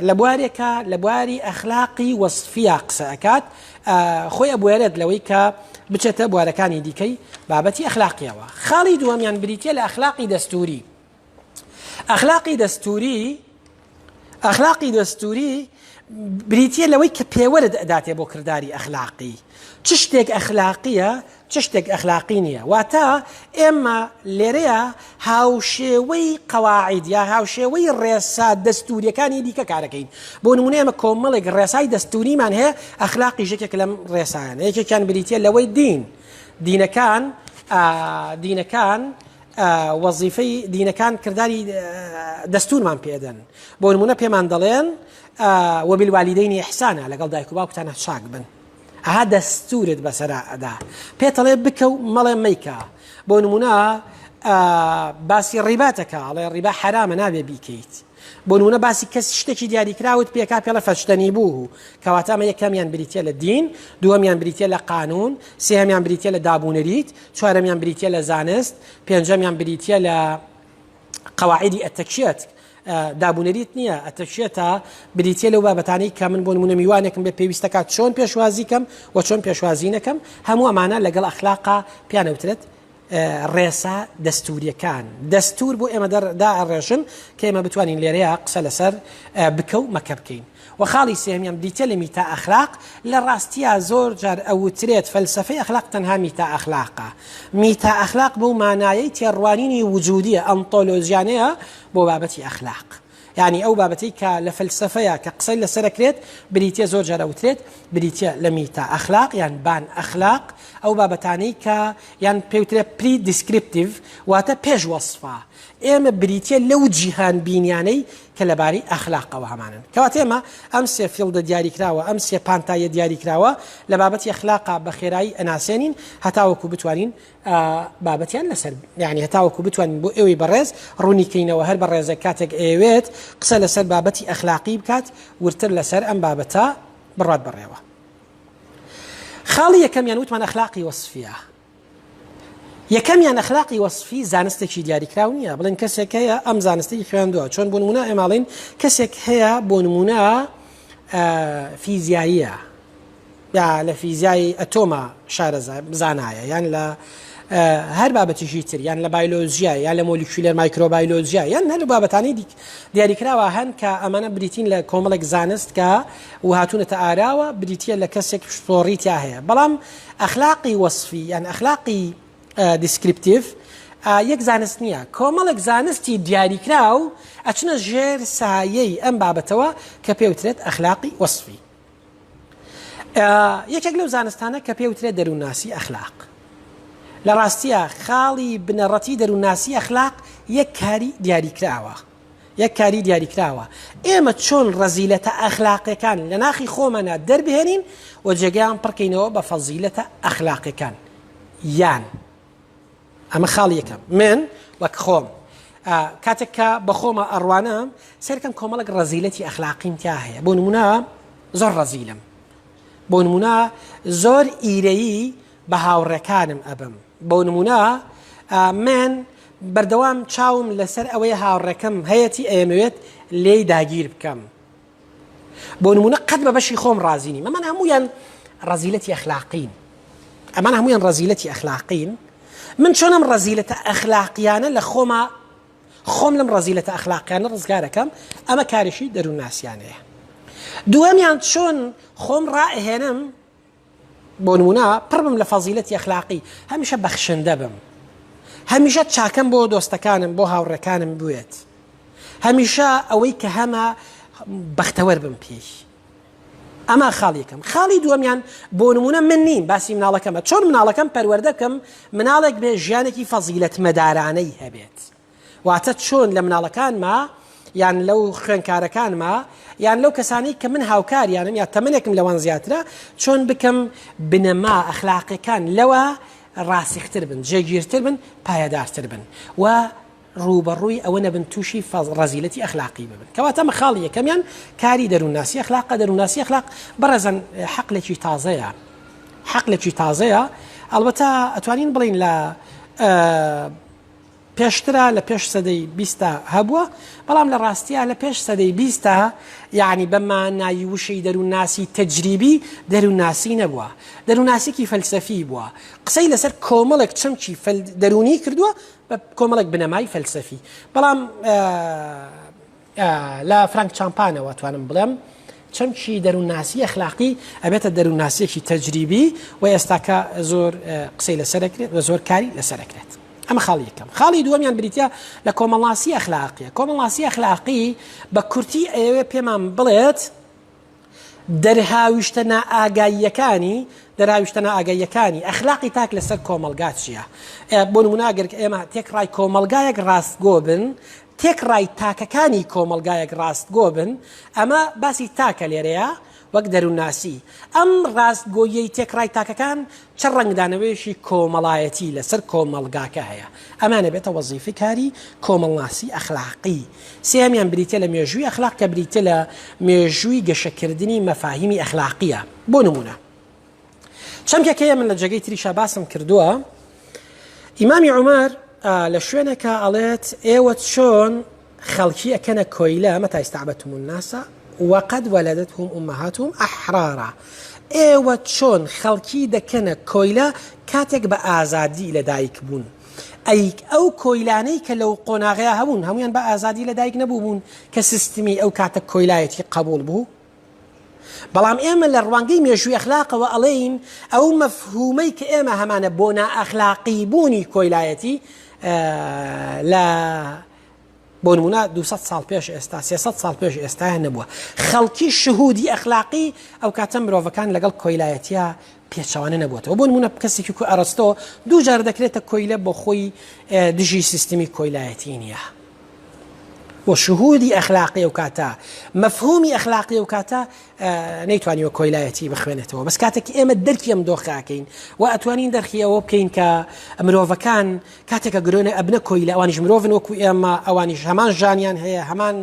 لە بوارێکە لە بواری ئەخلاقی وەصفیە قسە ئەکات، خۆی ئەبوێرێت لەوەی کە بچێتە بوارەکانی دیکەی بابەتی ئەخلاقیەوە. خاڵی دووەمیان بریتە لە ئەخلاقی دەستوری. ئەخلاقی دەستوری بریتە لەوەی کە پێوەرد ئەداتێ بۆ کردداری ئەخلاقی. چ شتێک ئەخلاقیە چ شتێک ئەخلاقی نییە. واتە ئێمە لێرەیە هاوشێوەی قەواعید یا هاوشێوەی ڕێسا دەستوریەکانی دیکە کارەکەین. بۆ نمونە ئێمە کۆمەڵێک ڕێسای دەستوریمان هەیە، ئەخلاقی ژێکێک لەم ڕێسایان یەکێکیان بریتە لەوەی دینەکان وەزیفەی دینەکان کردداری دەستورمان پێدەن. بۆ نمونە پێمان دەڵێن وەبیلوالیدەینی ئیحسانە، لەگەڵ دایک و باوکتانە چاک بن. ئەها دەستورت بەسەرا ئەدا، پێتەڵێ بکە و مەڵێ مەیکە. بۆ نمونە باسی ڕیباتەکە، ئەڵێ ڕیبا حرامە نابێ بیکەیت. بۆ نمونە باسی کەس شتێکی دیاریکراوت پێکا پێڵە فەشتنی بوو. کەواتەمە یەکەمیان بریتە لە دین، دووەمیان بریتە لە قانون، سێهەمیان بریتە لە دابوونەریت، چوارەمیان بریتە لە زانست، پێنجەمیان بریتە لە قەواعیدی ئەتەکشێت. دابوونەریت نییە، ئەتەکشێتە بریتە لەو بابەتانەی کە من بۆ نمونە میوانێکم بێ پێویستەکات چۆن پێشوازیکەم و چۆن پێشوازی نەکەم. هەموو ئەمانە لەگەڵ ئەخلاقا پیانەوترێت ڕێسا دەستوریەکان. دەستور بۆ ئێمە داڕێژن کە ئێمە بتوانین لێرەیە قسە لەسەر بکە و مەکە بکەین. و خاڵی سێمیان بریتە لە میتا ئەخلاق. لە ڕاستیە زۆر جار ئەوترێت فەلسەفەی ئەخلاق تەنها میتا ئەخلاقە. میتا ئەخلاق بۆ مانایەی تێڕوانینی وجودیە ئەنتۆلۆژیانەیە بۆ بابەتی ئەخلاق. یعنی ئەو بابەتی کە لە فەلسەفەیە کە قسەی لەسەرەکرێت بریتە زۆر جار ئەوترێت بریتە لە میتا ئەخلاق یان بان ئەخلاق، ئەو بابەتانەی کە یان پێوترێت پری دیسکریپتیڤ واتە پێش وەصفە. ئێمە بریتە لەو جیهان بینیانەی کە لەبارەی ئەخلاقەوە هەمانن. کەواتە ئێمە ئەم سێ فیڵدە دیاریکراوە، ئەم سێ پانتایە دیاریکراوە لە بابەتی ئەخلاقا بە خێرایی ئەناسێنین هەتاوەکو بتوانین بابەتیان لەسەر، یعنی هەتاوەکو بتوانین بۆ ئێوەی بەڕێز ڕوونیکەینەوە هەر بە ڕێزە کاتێک ئەوێت قسە لەسەر بابەتی ئەخلاقی بکات ورتر لەسەر ئەم بابەتە بڕات بڕێوە. خاڵی یەکەمیان وتمان ئەخلاقی وەصفیە. یەکەمیان ئەخلاقی وەصفی زانستێکی دیاریکراو نییە، بڵێن کەسێک هەیە ئەم زانستێکی خوێندووە، چۆن بۆ نمونە ئێماڵین کەسێک هەیە بۆ نمونە فیزیاییە یا لە فیزیایی ئەتۆمە شارەزە زانایە، یان لە هەر بابەتیشی تر، یان لە بایۆلۆژیا یان لە مۆلیکولەر مایکرۆبایۆلۆژیا یان هەر بابەتانی دیاریکراوە هەن کە ئەمانە بریتین لە کۆمەڵێک زانست کە وهاتوونەتە ئاراوە بریتە لە کەسێک پسپۆڕیتیا هەیە. بەڵام ئەخلاقی وەصفی یان ئەخلاقی دیسکریپتیڤ یەک زانست نییە، کۆمەڵێک زانستی دیاریکراو ئەچنە ژێر سایەی ئەم بابەتەوە کە پێوترێت ئەخلاقی وەصفی. یەکێک لەو زانستانە کە پێوترێت دەروونناسی ئەخلاق. لە ڕاستیە خاڵی بنەڕەتی دەروونناسی ئەخلاق یەک کاری دیاریکراوە. ئێمە چۆن ڕەزیلەتە ئەخلاقیەکان لە ناخی خۆمانە دەربهێنین و جێگەیان پڕکەینەوە بە فەزیلەتە ئەخلاقیەکان. یان ئەمە خاڵی یەکەم من وەک خۆم کاتێک کە بە خۆمە ئەڕوانم سەرکەم کۆمەڵک ڕەزیلەتی ئەخلاقیم تیا هەیە. بۆ نمونە زۆر ڕەزیلم، بۆ نمونە زۆر ئیرەیی بە هاوڕێکانم ئەبم، بۆ نمونە من بەردەوام چاوم لەسەر ئەوەی هاوڕێکم هەیەی ئەیەمەوێت لێی داگیر بکەم، بۆ نمونە قەت بە بەشی خۆم ڕازینی. مەمان هەمویان ڕەزیلەتی ئەخلاقین. ئەمان هەموویان ڕەزیلەتی ئەخلاقین. من چۆنم ڕەزیلەتە ئەخلاقیانە لە خۆم لەم ڕەزیلەتە ئەخلاقیانە ڕزگارەکەم، ئەمە کاریشی دەروونناسیانەیە. دووەمیان چۆن خۆم ڕائهێنم، بۆ نمونە پڕ بم لە فەزیلەتی ئەخلاقی، هەمیشە بەخشندە بم، هەمیشە چاکەم بۆ دۆستەکانم بۆ هاوڕێکانم بوێت، هەمیشە ئەوەی کە هەمە بەختەوەر بم پێی. ئەمە خاڵیەکەم. خاڵی دووەمیان بۆ نمونە من نیم، باسی مناڵەکەمە، چۆن مناڵەکەم پەروەردەکەم مناڵێک بێ ژیانێکی فەزیلەت مەدارانەی هەبێت. واتە چۆن لە مناڵەکانما یان لەو خوێنکارەکانما یان لەو کەسانی کە من هاوکاریانم یا تەمەنێکم لەوان زیاترە، چۆن بکەم بنەما ئەخلاقیەکان لەوە ڕاسیختر بن، جێگیرتر بن، پایەدارتر بن و ڕوبەڕووی ئەوە نەبن تووشی ڕەزیلەتی ئەخلاقی ببن. کەواتە ئەمە خاڵی یەکەمیان کاری دەروونناسی ئەخلاقە. دەروونناسی ئەخلاق بەڕێزن حەقلێکی تازەیە، حەقلێکی تازەیە. ئەلبەتە ئەتوانین بڵین لە پێشترە لە پێش سەدەی 20 هەبووە، بەڵام لە ڕاستیە لە پێش سەدەی 20 یعنی بەمانایی وشەی دەروونناسی تەجریبی دەروونناسی نەبووە، دەروونناسیکی فەلسەفی بووە. قسەی لەسەر کۆمەڵێک چەمکی دەرونی کردووە بە کۆمەڵێک بنەمای فەلسەفی. بەڵام لە فرانک چامپانەوە توانم بڵێم چەمکی دەروونناسی ئەخلاقی ئەبێتە دەروونناسیەکی تەجریبی و ئێستاکە زۆر قسەی لەسەرەکرێت و زۆر کاری لەسەرەکرێت. ئەمە خاڵی یەکەم. خاڵی دووەمیان بریتە لە کۆمەڵناسی ئەخلاقیە. کۆمەڵناسی ئەخلاقی بە کورتی ئەوێ پێمان بڵێت دەرهاویشتە نائاگاییەکانی ئەخلاقی تاک لەسەر کۆمەلگا چییە؟ بۆ نمونە ئەگەر ئێمە تێکڕای کۆمەلگایەک ڕاستگۆ بن، تێکڕای تاکەکانی کۆمەلگایەک ڕاستگۆ بن، ئەمە باسی تاکە لێرەیە وەک دەروونناسی. ئەم ڕاستگۆیی تێکڕای تاکەکان چ ڕنگدانەوەیشی کۆمەڵایەتی لەسەر کۆمەلگاکە هەیە. ئەمانە بێتە وەزیفەی کاری کۆمەڵناسی ئەخلاقی. سێمیان بریتە لە مێژووی ئەخلاق کە بریتە لە مێژووی گەشەکردنی مەفاهیمی ئەخلاقیە. بۆ نمونە چەمکێکەیە من لە جێگەی تریشا باسم کردووە، ئیمامی عومەر لە شوێنێکە ئەڵێت ئێوە چۆن خەڵکی ئەکەنە کۆیلە مەتا ئیستەعبەتم الناس وقد ولدتهم أمهاتهم أحرارا. ئێوە چۆن خەڵکی دەکەنە کۆیلە کاتێک بە ئازادی لەدایک بوون. ئەو کۆیلانەی کە لەو قۆناغەیە هەبوون هەمویان بە ئازادی لەدایک نەبووبوون کە سیستمی ئەو کاتە کۆیلایەتی قبول بوو. بەڵام ئێمە لە ڕوانگەی مێژووی ئەخلاقەوە ئەڵێین ئەو مەفهومەی کە ئێمە هەمانە بۆ نائەخلاقی بوونی کۆیلایەتی لە بۆ نمونە 200 ساڵ پێش ئێستا 300 ساڵ پێش ئێستایان نەبووە. خەڵکی شهودی ئەخلاقی ئەو کاتە مرۆڤەکان لەگەڵ کۆیلایەتیە پێچەوانە نەبووەتەوە. بۆ نمونە کەسێکی کو ئەرستۆ دوو جار دەکرێتە کۆیلە بۆ خۆی دژی سیستمی کۆیلایەتی نییە. بۆ شهودی ئەخلاقی ئەو کاتە مەفهومی ئەخلاقی ئەو کاتە نەیتوانیوە کۆیلایەتی بخوێنێتەوە. بەس کاتێکی ئێمە دەرکی ئەم دۆخاکەین و ئەتوانین دەرخیەوە بکەین کە مرۆڤەکان کاتێکە گرۆنە ئەبنە کۆیلە ئەوانیش مرۆڤن وەکو ئێمە، ئەوانیش هەمان ژانیان هەیە، هەمان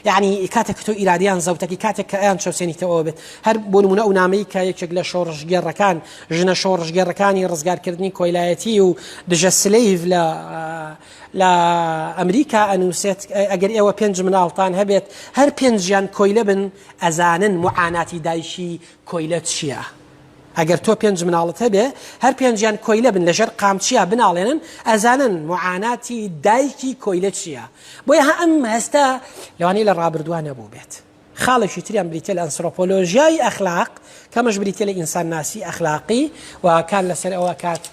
یعنی کاتێک تۆ ئیرادیان زەوتەکی کاتێک کە ئەیان چەوسێنیتەوە بێت. هەر بۆ نمونە ئەو نامەی کە یەکێک لە شۆڕژگێڕەکان ژنە شۆڕژگێڕەکانی ڕزگارکردنی کۆیلایەتی و دژە سلەیڤ لە ئەمریکا ئەنووسێت ئەگەر ئێوە 5 مناڵتان هەبێت هەر 5 کۆیلە بن ئەزانن معاناتی دایشی کۆیلە چییە. ئەگەر تۆ 5 مناڵت هەبێ هەر 5 کۆیلە بن لەژێر قامچیا بناڵێنن ئەزانن معاناتی دایکی کۆیلە چییە. بۆیە ئەم هەستە لەوانەیە لە ڕابردووە نەبوو بێت. خاڵێکی تریان بریتە لە ئەنسۆپۆلۆژیای ئەخلاق کەمەش بریتە لە ئینسان ناسی ئەخلاقی و کان لەسەر ئەوە کات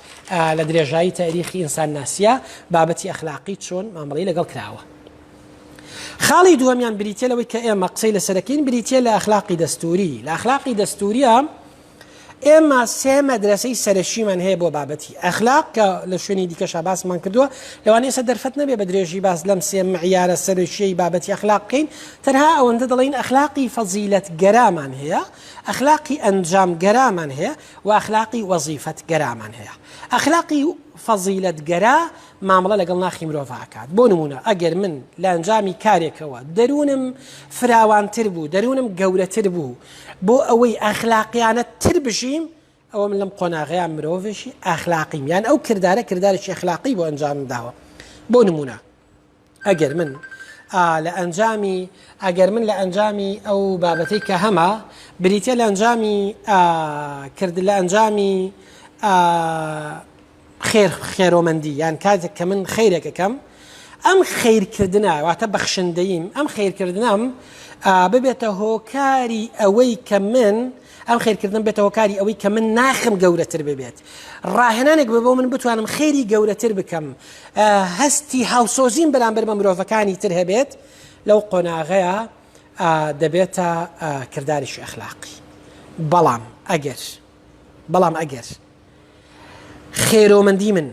لە درێژایی تاریخی ئینسان ناسیە بابەتی ئەخلاقی چۆن مامەڵەی لەگەڵ کراوە. خاڵی دووەمیان بریتە لەوەی کە ئێمە قسەی لەسەرەکەین بریتە لە ئەخلاقی دەستوری. لە ئەخلاقی دەستوریە ئێمە 3 مەدرسەی سەرەشیمان هەیە بۆ بابەتی ئەخلاق کە لە شوێنی دیکەشا باسمان کردووە، لەوانەیە سە دەرفەت نەبێ بە درێژی باس لەم 3 معیارە سەرەشیەی بابەتی ئەخلاق بکەین. تەنها ئەوەندە دەڵێن ئەخلاقی فەزیلەت گەرامان هەیە، ئەخلاقی ئەنجام گەرامان هەیە و ئەخلاقی وەزیفەت گەرامان هەیە. ئەخلاقی فەزیلەت گەرا مامەڵە لەگەڵ ناخی مرۆڤ ئاکات. بۆ نمونە ئەگەر من لە ئەنجامی کارێکەوە دەروونم فراوانتر بوو، دەروونم گەورەتر بوو بۆ ئەوەی ئەخلاقیانە تر بژیم، ئەوە من لەم قۆناغەیە مرۆڤێکی ئەخلاقیم یان ئەو کردارێکی ئەخلاقی بۆ ئەنجام داوە. بۆ نمونە ئەگەر من لە ئەنجامی ئەو بابەتەی کە هەمە بریتە لە ئەنجامی خێرۆمەندی یان کاتێک کە من خەیرێکەکەم ئەم خەیرکردنە واتە بەخشندەییم ئەم خەیرکردنم ببێتە هۆکاری ئەوەی کە من ئەم خێرکردن بێتە هۆکاری ئەوەی کە من ناخم گەورەتر ببێت ڕاهێنانێک بۆ من بتوانم خێری گەورەتر بکەم هەستی هاوسۆزیم بەرامبەر بە مرۆڤەکانی تر هەبێت لەو قۆناغەیە دەبێتە کرداریشی ئەخلاقی بەڵام ئەگەر خێرۆمەندی من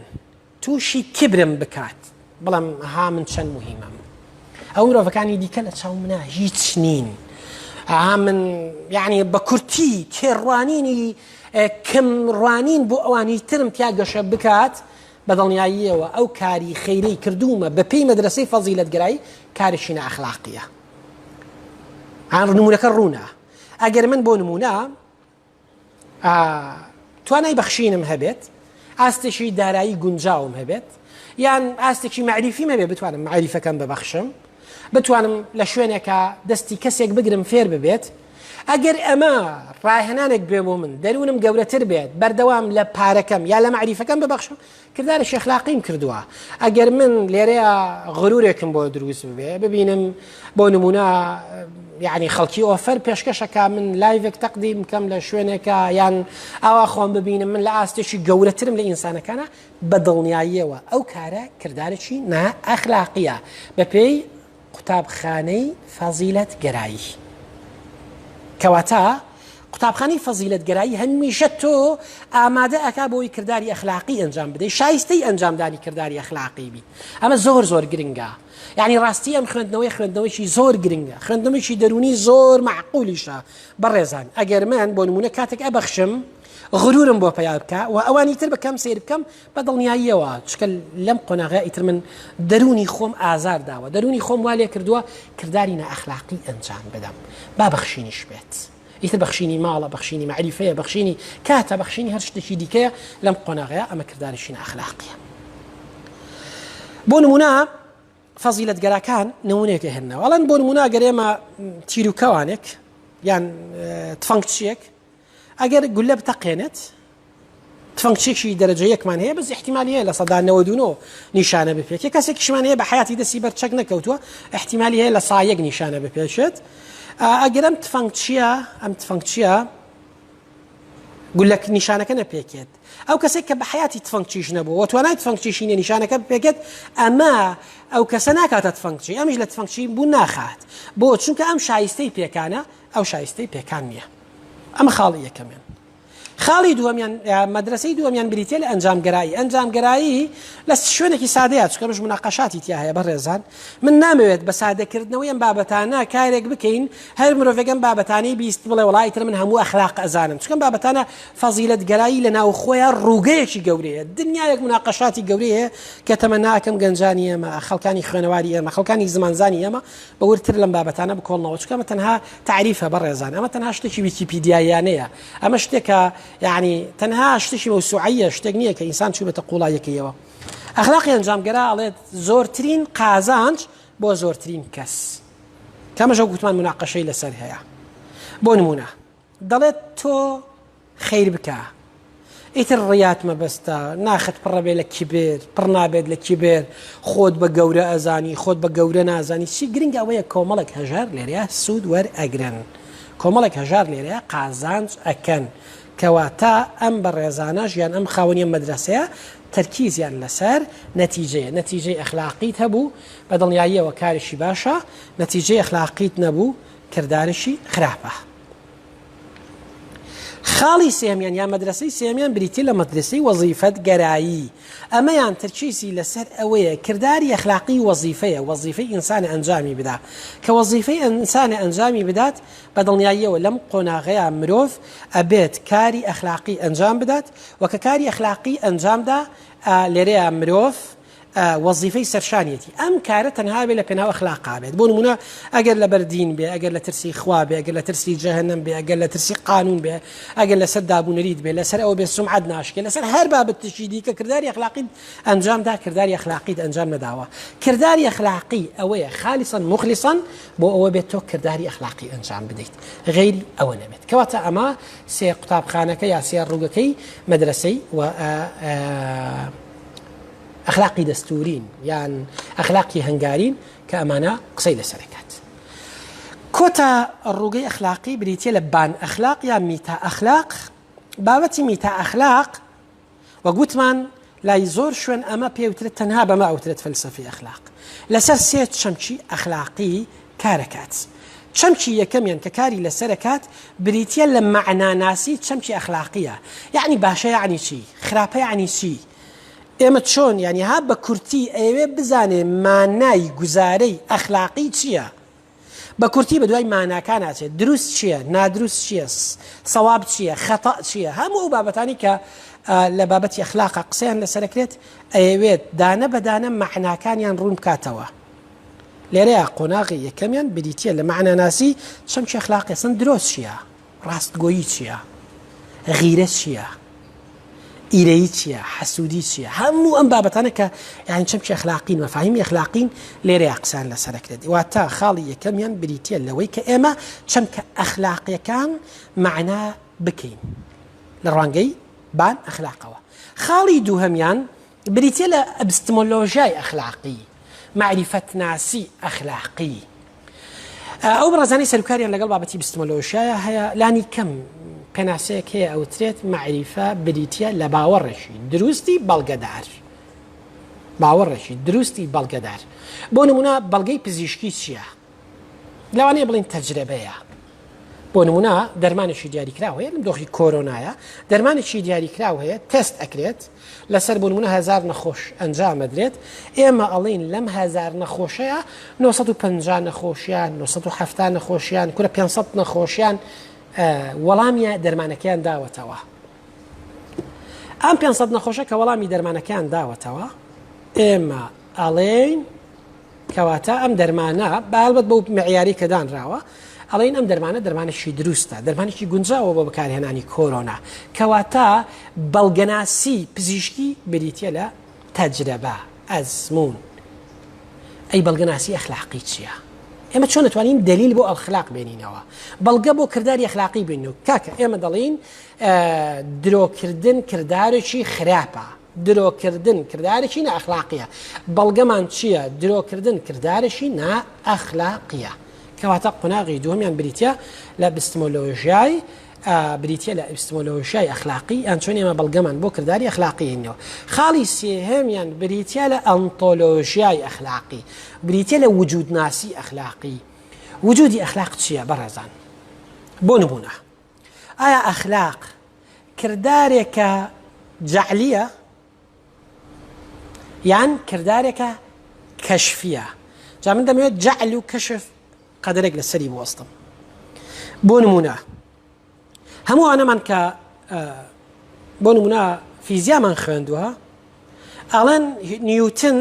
تووشی کبرم بکات بەڵام ها من چەند مهمم ئەو مرۆڤەکانی دیکە لە چاو منە هیچ نین من یعنی بە کورتی کێڕوانینی کەمڕوانین بۆ ئەوانی ترم تیا گەشە بکات بە دڵنیاییەوە ئەو کاری خەیرەی کردومە بە پێی مەدرسەی فەزیلەتگرایی کارشی نائەخلاقیە نمونەکە ڕوونە ئەگەر من بۆ نمونە توانای بەخشینم هەبێت ئاستێکی دارایی گونجاوم هەبێت یان ئاستێکی معریفیم هەبێت بتوانم معریفەکەم ببەخشم بتوانم لە شوێنێکە دەستی کەسێک بگرم فێر ببێت ئەگەر ئەمە ڕاهێنانێک بێ بۆ من دەروونم گەورەتر بێت بەردەوام لە پارەکەم یا لە معریفەکەم ببەخشم کردارێکی ئەخلاقیم کردووە ئەگەر من لێرەیە غرورێکم بۆ دروست ببێ ببینم بۆ نمونە یعنی خەڵکی ئۆفەر پێشکەشەکە من لایڤێک تەقدیم بکەم لە شوێنێکە یان ئاوا خۆم ببینم من لە ئاستێکی گەورەترم لە ئینسانەکانە بە دڵنیاییەوە ئەو کارە کردارێکی نائەخلاقیە بە پێی قوتابخانەی فەزیلەتگەرایی کەواتە قوتابخانەی فەزیلەتگەرایی هەمیشە تۆ ئامادە ئەکا بۆی کردداری ئەخلاقی ئەنجام بدەیت شایستەی ئەنجامدانی کردداری ئەخلاقی بی ئەمە زۆر گرنگە یعنی ڕاستی ئەم خوێندنەوەیکی زۆر گرنگە خوێندنەوەیکی دەرونی زۆر معقولیشە بەڕێزان ئەگەر من بۆ نمونە کاتێک ئەبەخشم غرورم بۆ پیا بکە و ئەوانی تر بەکەم سیر بکەم بە دڵنیاییەوە چکە لەم قۆناغە ئیتر من دەرونی خۆم ئازار داوە دەرونی خۆم وا لێ کردووە کردداری نائەخلاقی ئەنجام بدەم با بەخشینیش بێت ئیتر بەخشینی ماڵە بەخشینی معریفەیە بەخشینی کاتە بەخشینی هەر شتێکی دیکەیە لەم قۆناغەیە ئەمە کردداریشی نائەخلاقیە بۆ نمونە فەزیلەتگەراکان نمونەیەک هێننەوە ئەڵەن بۆ نمونە ئەگەر ئێمە تیرروکەوانێک یان تفەنگچیەک ئەگەر گولە بتەقێنێت تفەنگچێکی دەرەجە یەکمان هەیە بەس احتیمالی هەیە لە سەدا 99 نیشانە بپێت کەسێکیشمان هەیە بە حیاتی دەستی بەرچەک نەکەوتووە احتیمالی هەیە لە سایەک نیشانە بپێشێت ئەگەر ئەم تفەنگچیە گولەک نیشانەکە نەپێکێت ئەو کەسێک کە بە حیاتی تفەنگچیش نەبوو و توانای تفەنگچیشی نیە نیشانەکە بپێکێت ئەمە ئەو کەسە ناکاتە تفەنگچی ئەمیش لە تفەنگچی بوو ناخات بۆ چونکە ئەم شایستەی پێکانە ئەو شایستەی پێکان نییە ئەمە خاڵی یەکەمیان خاڵی دووەمیان مەدرسەی دووەمیان بریتێ لە ئەنجامگەرایی لە شوێنێکی سادەیە چکە مش مناقەشاتی تیا هەیە بەڕێزان من نامەوێت بە سادەکردنەوەی ئەم بابەتانە کارێک بکەین هەر مرۆڤێکم بابەتانەی بیست بڵێ وڵای تر من هەموو ئەخلاق ئەزانم چکەم بابەتانە فەزیلەتگەرایی لە ناو خۆیان ڕووگەیەکی گەورەیە دنیایەک مناقەشاتی گەورەیە کە تەمەناکەم گەنجانی ئێمە خەڵکانی خوێنەواری ئێمە خەڵکانی زمانزانی ئێمە بەورتر لەم بابەتانە بکۆڵنەوە چکەمە تەنها تعریفە بەڕێزان ئەمە تەنها شتێکی ویکیپیدیایانەیە ئەمە شتێکە يعني تەنها شتێکی موسوعەیە شتێک نییە کە ئینسان چوو بێتە قوڵایەکەیەوە ئەخلاقی ئەنجامگەرا ئەڵێت زۆرترین قازانج بۆ زۆرترین کەس کەمەژە گوتمان مناقەشەی لەسەر هەیە بۆ نمونە دەڵێت تۆ خەیر بکە ئیتر ڕیات مەبەستە ناخت پڕەبێ لە کیبێر پڕ نابێت لە کیبێر خۆت بە گەورە ئەزانی خۆت بە گەورە نازانی چی گرنگ ئەوەیە کۆمەڵێک هەژار لێرەیە سوود وەرئەگرن کۆمەڵێک هەژار لێرەیە قازانج ئەکەن کەواتە ئەم بەڕێزانە ژیان ئەم خاوەنیە مەدرسەیە تەرکیزیان لەسەر نەتیجەی ئەخلاقیت هەبوو بە دڵنیاییەوە کارشی باشە نەتیجەی ئەخلاقیت نەبوو کردارشی خراپە خاڵی سێمیان یا مەدرسەی سێمیان بریتی لە مەدرسەی وەزیفەتگەرایی ئەمەیان تەرکیزی لەسەر ئەوەیە کرداری ئەخلاقی وەزیفەیە وەزیفەی ئینسانە ئەنجامی بدا کە وەزیفەی ئینسانە ئەنجامی بدات بە دڵنیاییەوە لەم قۆناغەیە مرۆڤ ئەبێت کاری ئەخلاقی ئەنجام بدات و کە کاری ئەخلاقی ئەنجامدا لێرەیە مرۆڤ وەزیفەی سەرشانیەتی ئەم کارە تەنها بێ لە پێناو ئەخلاقا بێت بۆ نمونە ئەگەر لە بەردین بێ ئەگەر لە ترسی خوا بێ ئەگەر لە ترسی جەهەنەم بێ ئەگەر لە ترسی قانون بێ ئەگەر لەسەر دابوونەریت بێ لەسەر ئەوە بێ سومعەت ناشکێ لەسەر هەر بابەتێکی دیکە کردداری ئەخلاقیت ئەنجامدا کردداری ئەخلاقیت ئەنجام نەداوە کردداری ئەخلاقی ئەوەیە خالیسەن مخلیسەن بۆ ئەوە بێت تۆ کردداری ئەخلاقی ئەنجام بدەیت غیری ئەوە نەبێت کەواتە ئەمە سێ قوتابخانەکە یا سێ ڕووگەکەی مەدرسەی و ئەخلاقی دەستورین یان ئەخلاقی هەنگارین کە ئەمانە قسەی لەسەرکات کۆتا ڕووگەی ئەخلاقی بریتە لە بان ئەخلاق یا میتا ئەخلاق بابەتی میتا ئەخلاق وە گوتمان لای زۆر شوێن ئەمە پێوترێت تەنها بەمە ئەوترێت فەلسەفەی ئەخلاق لەسەر سێ چەمچی ئەخلاقی کارەکات چەمچی یەکەمیان کە کاری لەسەرکات بریتە لە معناناسی چەمچی ئەخلاقیە یعنی باشە یعنی چی خراپە یعنی چی ئێمە چۆن ینی ها بە کورتی ئەوێ بزانێ مانای گوزارەی ئەخلاقی چییە بە کورتی بە دوای ماناکان ناچێت دروست چییە نادروست چییە سەواب چییە خەتە چییە هەموو بابەتانی کە لە بابەتی ئەخلاقە قسەیان لەسەرکرێت ئەوێت دانە بەدانە معناکانیان ڕوون بکاتەوە لێرەیە قۆناغی یەکەمیان بریتە لە معناناسی چەمچی ئەخلاقی سن درۆست چییە ڕاستگۆیی چییە غیرە چییە ئیرەیی چییە حەسوودی چییە هەموو ئەم بابەتانە کە یعنی چەمچی ئەخلاقین مەفاهیمی ئەخلاقین لێرەیە قسان لەسەرکرێت واتە خاڵی یەکەمیان بریتە لەوەی کە ئێمە چەمکە ئەخلاقیەکان معنا بکەین لە ڕوانگەی بان ئەخلاقەوە خاڵی دووهەمیان بریتە لە ئەبستمۆلۆژیای ئەخلاقی معریفەتناسی ئەخلاقی ئەو بەڕێزانەی سەرکاریان لەگەڵ بابەتی ئەبستمۆلۆژیایە هەیە لانی کەم پێناسەیەک هەیە ئەوترێت معریفە بریتە لە باوەڕێکی دروستی بەڵگەدار باوەڕێکی دروستی بەڵگەدار بۆ نمونە بەڵگەی پزیشکی چییە لەوانەیە بڵین تەجربەیە بۆ نمونە دەرمانێکی دیاریکراو هەیە لەم دۆخی کۆرۆنایە دەرمانێکی دیاریکراو هەیە تست ئەکرێت لەسەر بۆ نمونە 1000 نەخۆش ئەنجامەدرێت ئێمە ئەڵین لەم 1000 نەخۆشەیە 950 نەخۆشیان 970 نەخۆشیان کورە 500 نەخۆشیان وەڵامیە دەرمانەکەیان داوەتەوە ئەم 500 نەخۆشە کە وەڵامی دەرمانەکەیان داوەتەوە ئێمە ئەڵێن کەواتە ئەم دەرمانە بەڵبەت بەو معیاری کە دانراوە ئەڵێن ئەم دەرمانە دەرمانێکی دروستە دەرمانێکی گونجاوە بۆ بەکارهێنانی کۆرۆنا کەواتە بەڵگەناسی پزیشکی بریتە لە تەجربە ئەزمون ئەی بەڵگەناسی ئەخلاقی چییە ئێمە چۆن نتوانین دلیل بۆ ئەخلاق بێنینەوە بەڵگە بۆ کردداری ئەخلاقی بینەوە کاکە ئێمە دەڵین درۆکردن کردارێکی خراپە درۆکردن کردارێکی نائەخلاقیە بەڵگەمان چییە درۆکردن کردارێکی نائەخلاقیە کەواتە قۆناغی دووەمیان بریتە لە ئەبستمۆلۆژیای بریتە لە ئەبستمۆلۆژیای ئەخلاقی یان چۆن ئێمە بەڵگەمان بۆ کردداری ئەخلاقیینەوە خاڵی سێهەمیان بریتە لە ئەنتۆلۆژیای ئەخلاقی بریتە لە وجودناسی ئەخلاقی وجودی ئەخلاق چییە بەڕێزان بۆ نمونە ئایا ئەخلاق کردارێکە جەعلیە یان کردارێکە کەشفیە جا من دەمەوێت جەعل و کەشف قەدرێک لەسەری بوەستم بۆ نمونە هەموو ئەنەمان کە بۆ نمونە فیزیامان خوێندووە ئەڵێن نیوتن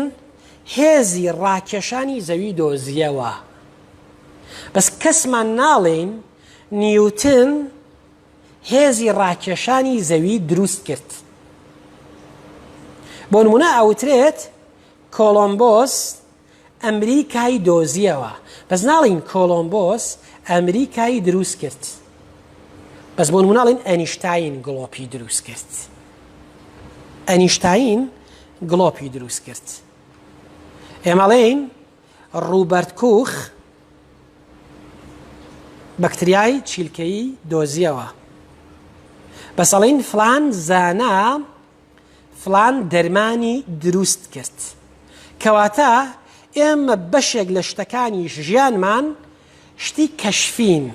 هێزی ڕاکێشانی زەوی دۆزیەوە بەس کەسمان ناڵێن نیوتن هێزی ڕاکێشانی زەوی دروست کرد بۆ نمونە ئەوترێت کۆلۆمبۆس ئەمریکای دۆزیەوە بەس ناڵین کۆلۆمبۆس ئەمریکای دروست کرد بەس بۆ نمونەڵین ئەنیشتاین گڵۆپی دروست کرد ئەنیشتاین گڵۆپی دروست کرد ئێمەڵێن ڕوبەرت کوخ بەکتریای چیلکەیی دۆزیەوە بەس ئەڵێن فلان زانا فلان دەرمانی دروست کرد کەواتە ئێمە بەشێک لە شتەکانی ژیانمان شتی کەشفین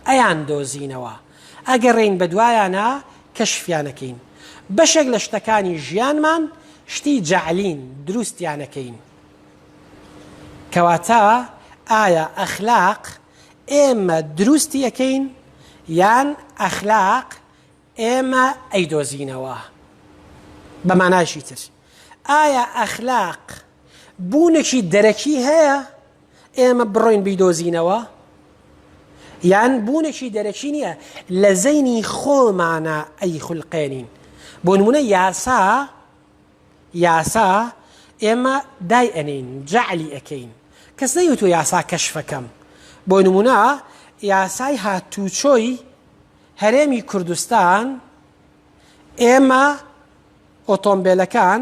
ئەیان دۆزینەوە ئەگەڕێین بە دوایانە کەشفیانەکەین بەشێک لە شتەکانی ژیانمان شتی جەعلین دروستیانەکەین کەواتە ئایا ئەخلاق ئێمە دروستی یەکەین یان ئەخلاق ئێمە ئەیدۆزینەوە بە مانایشی تر ئایا ئەخلاق بوونێکی دەرەکی هەیە ئێمە بڕۆین بیدۆزینەوە یان بوونێکی دەرەکی نییە لە زەینی خۆمانە ئەی خولقێنین بۆ نمونە یاسا ئێمە دای ئەنین جعلی ئەەکەین کەس نەیوتۆ یاسا کەشفەکەم بۆ نمونە یاسای هاتوچۆی هەرێمی کوردستان ئێمە ئۆتۆمبیلەکان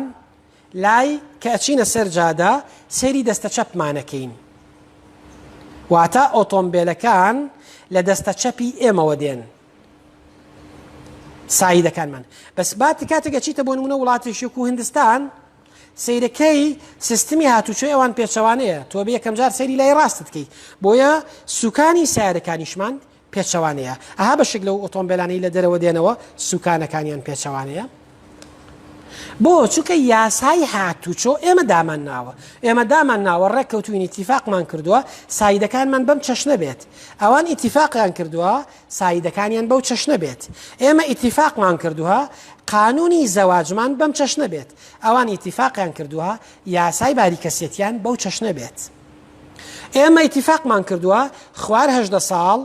لای کە ئەچینە سەر جادە سەیری دەستە چەپمانەکەین واتە ئۆتۆمبیلەکان لە دەستە چەپی ئێمەوە دێن سایدەکانمان بەس بات کاتێکە چیتە بۆ نمونە وڵاتێکی و هندستان سیرەکەی سیستمی هاتوچۆی ئەوان پێچەوانەیە تۆ بە یەکەم جار سەیری لای ڕاستت کەی بۆیە سوکانی سیارەکانیشمان پێچەوانەیە ئەها بەشێک لەو ئۆتۆمبیلانەی لە دەرەوە دێنەوە سوکانەکانیان پێچەوانەیە بۆ چونکە یاسای هاتوچۆ ئێمە دامان ناوە ڕێککەوتوین ئیتیفاقمان کردووە سایدەکانمان بەم چەشنە بێت ئەوان ئیتیفاقیان کردووە سایدەکانیان بەو چەشنە بێت ئێمە ئیتیفاقمان کردووە قانونی زەواجمان بەم چەشنە بێت ئەوان ئیتیفاقیان کردووە یاسای باریکەسێتیان بەو چەشنە بێت ئێمە ئیتیفاقمان کردووە خوار 18 ساڵ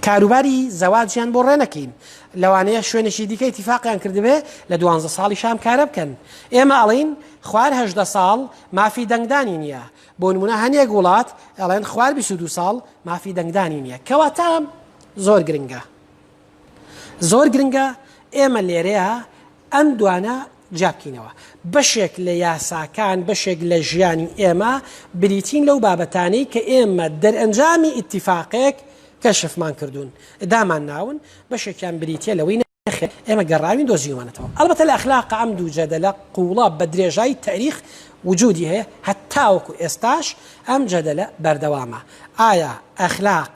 کاروباری زەواجیان بۆ ڕێنەکەین لەوانەیە شوێنێکی دیکە ئیتیفاقیان کردبێ لە 12 ساڵی شام کارە بکەن ئێمە ئەڵین خوار 18 ساڵ مافی دەنگدانی نییە بۆ نمونە هەنێک وڵات ئەڵێن خوار 22 ساڵ مافی دەنگدانی نییە کەواتە زۆر گرنگە ئێمە لێرەیە ئەم دوانە جابکەینەوە بەشێک لە یاساکان بەشێک لە ژیانی ئێمە بریتین لەو بابەتانەی کە ئێمە دەرئەنجامی ئیتیفاقێک کەشفمان کردوون دامان ناون بەشێکیان بریتە لەوەی نەخێر ئێمە گەڕاوین دۆزیوانەتەوە ئەلبەتە لە ئەخلاق ئەم دوو جەدەلە قوڵە بە درێژای تاریخ وجودی هەیە هەتاوەکو ئێستاش ئەم جەدەلە بەردەوامە ئایا ئەخلاق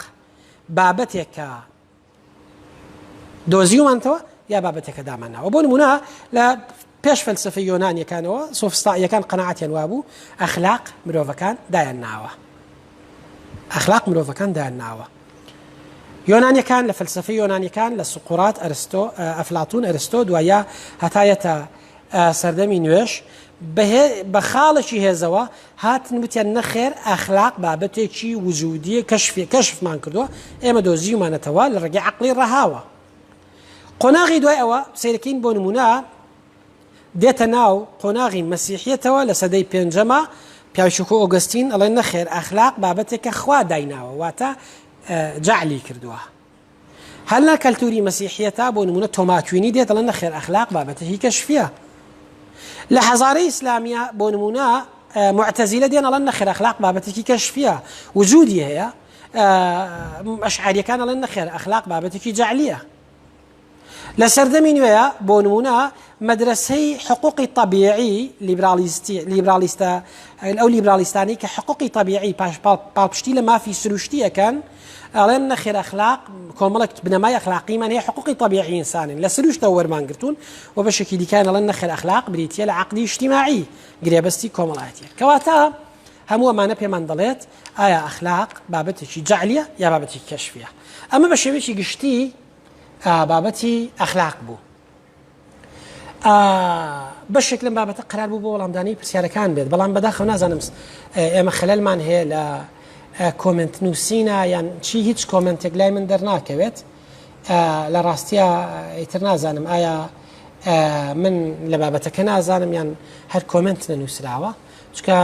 بابەتێکە دۆزیومانتەوە یا بابەتێکە دامان ناوە بۆ نمونە لە پێش فەلسفەی یۆنانیەکانەوە سۆفستاییەکان قەناعەتیان وابوو ئەخلاق مرۆڤەکان دایان ناوە یۆنانیەکان لە فەلسفەی یۆنانیەکان لە سقوڕات ئەفلاتون ئەرستۆ دوایە هەتایەتە سەردەمی نوێش بە خاڵێکی هێزەوە هاتن وتیان نەخێر ئەخلاق بابەتێکی وجودیە کەشفمان کردووە ئێمە دۆزیومانەتەوە لە ڕێگەی عەقڵی ڕەهاوە قۆناغی دوای ئەوە سیرەکەین بۆ نمونە دێتە ناو قۆناغی مەسیحیەتەوە لە سەدەی پێنجەمە پیاوێکی ئۆگەستین ئەڵێن نەخێر ئەخلاق بابەتێکە خوا دایناوە واتە جعلی کردووە هەل لە کەلتوری مەسیحیەتە بۆ نمونە تۆماکوینی دێت ئەڵێن نەخێر ئەخلاق بابەتێکی کەشفیە لە حەزارەی ئیسلامیە بۆ نمونە معتەزیلە دێن ئەڵێن نەخێر ئەخلاق بابەتێکی کەشفیە وجودی هەیە ئەشعەریەکان ئەڵێن نەخێر ئەخلاق بابەتێکی جعلیە لە سەردەمی نوێیە بۆ نمونە مەدرسەی حقوقی طبیعی لیبرالیستە ئەو لیبرالیستانی کە حقوقی طبیعی پاڵپشتی لە مافی سروشتیەکەن ئەڵێن نەخێر ئەخلاق کۆمەڵێک بنەمای ئەخلاقیمان هەیە حقوقی طبیعی ئینسانن لە سروشتەوە وەرمانگرتوون و بەشێکی دیکەیان ئەڵێن نەخێر ئەخلاق بریتیە لە عەقدی اجتیماعی گرێبەستی کۆمەڵایەتیە کەواتە هەموو ئەمانە پێمان دەڵێت ئایا ئەخلاق بابەتێکی جعلیە یا بابەتێکی کەشفیە ئەمە بە شێوەیەکی گشتی بابەتی ئەخلاق بوو بەشێک لەم بابەتە قرار بوو بۆ وەڵامدانی پرسیارەکان بێت بەڵام بەداخەو نازانم ئێمە خەلەلمان هەیە لە کۆمنت نووسینە یان چی هیچ کۆمنتێک لای من دەرناکەوێت لە ڕاستیە ئیتر نازانم ئایا من لە بابەتەکە نازانم یان هەر کۆمنت نەنووسراوە چکە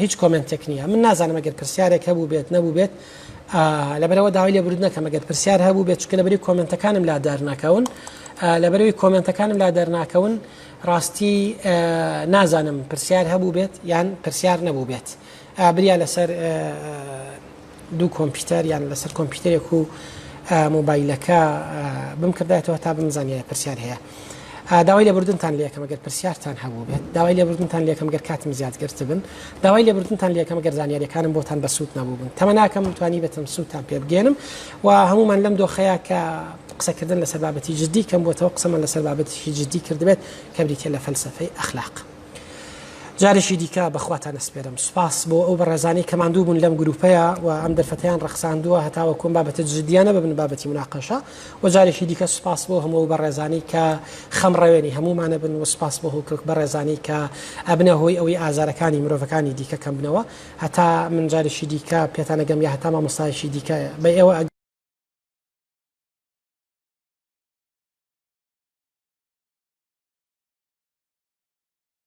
هیچ کۆمنتێک نییە من نازانم ئەگەر پرسیارێک هەبوو بێت نەبوو بێت لەبەرەوە داوای لێبوردن نەکەم ئەگەر پرسیار هەبوو بێت چکە لەبەری کۆمنتەکانم لا دەرناکەون لەبەرەوەی کۆمنتەکانم لا دەرناکەون ڕاستی نازانم پرسیار هەبوو بێت یان پرسیار نەبوو بێت بریا لەسەر دوو کۆمپیوتەر یان لەسەر کۆمپیوتەرێک و مۆبایلەکە بمکردایەوە تا بمزانیە پرسیار هەیە داوای لێبوردنتان لێکەم ئەگەر پرسیارتان هەبوو بێت داوای لێبوردنتان لێکەم گەر کاتم زیادگرت بن داوای لێبوردنتان لێکەم گەر زانیاریەکانم بۆتان بە سوود نەبوو بن تەمە ناکەم توانی بێتم سوودتان پێ بگێنم و هەمومان لەم دۆخەیە کە قسەکردن لەسەر بابەتی جددی کەم بۆتەوە قسەمان لەسەر بابەتێکی جددی کردبێت کە بریتە لە فەلسفەی ئەخلاق جارێکی دیکە بەخواتان ئەسپێرم سوپاس بۆ ئەو بەڕێزانی کە ماندوو بوون لەم گروپەیە و ئەم دەرفەتیان ڕەخساندووە هەتاوە کۆم بابەتە جدیانە ببن بابەتی مناقەشە و جارێکی دیکە سوپاس بۆ هەموو بەڕێزانی کە خەمڕەوێنی هەمومانە بن و سوپاس بۆ هەوکرک بەڕێزانی کە ئەبنە هۆی ئەوەی ئازارەکانی مرۆڤەکانی دیکە کەم بنەوە هەتا من جارێکی دیکە پێتانەگەم یا هەتا مامۆستایشی دیکە بە ئێوە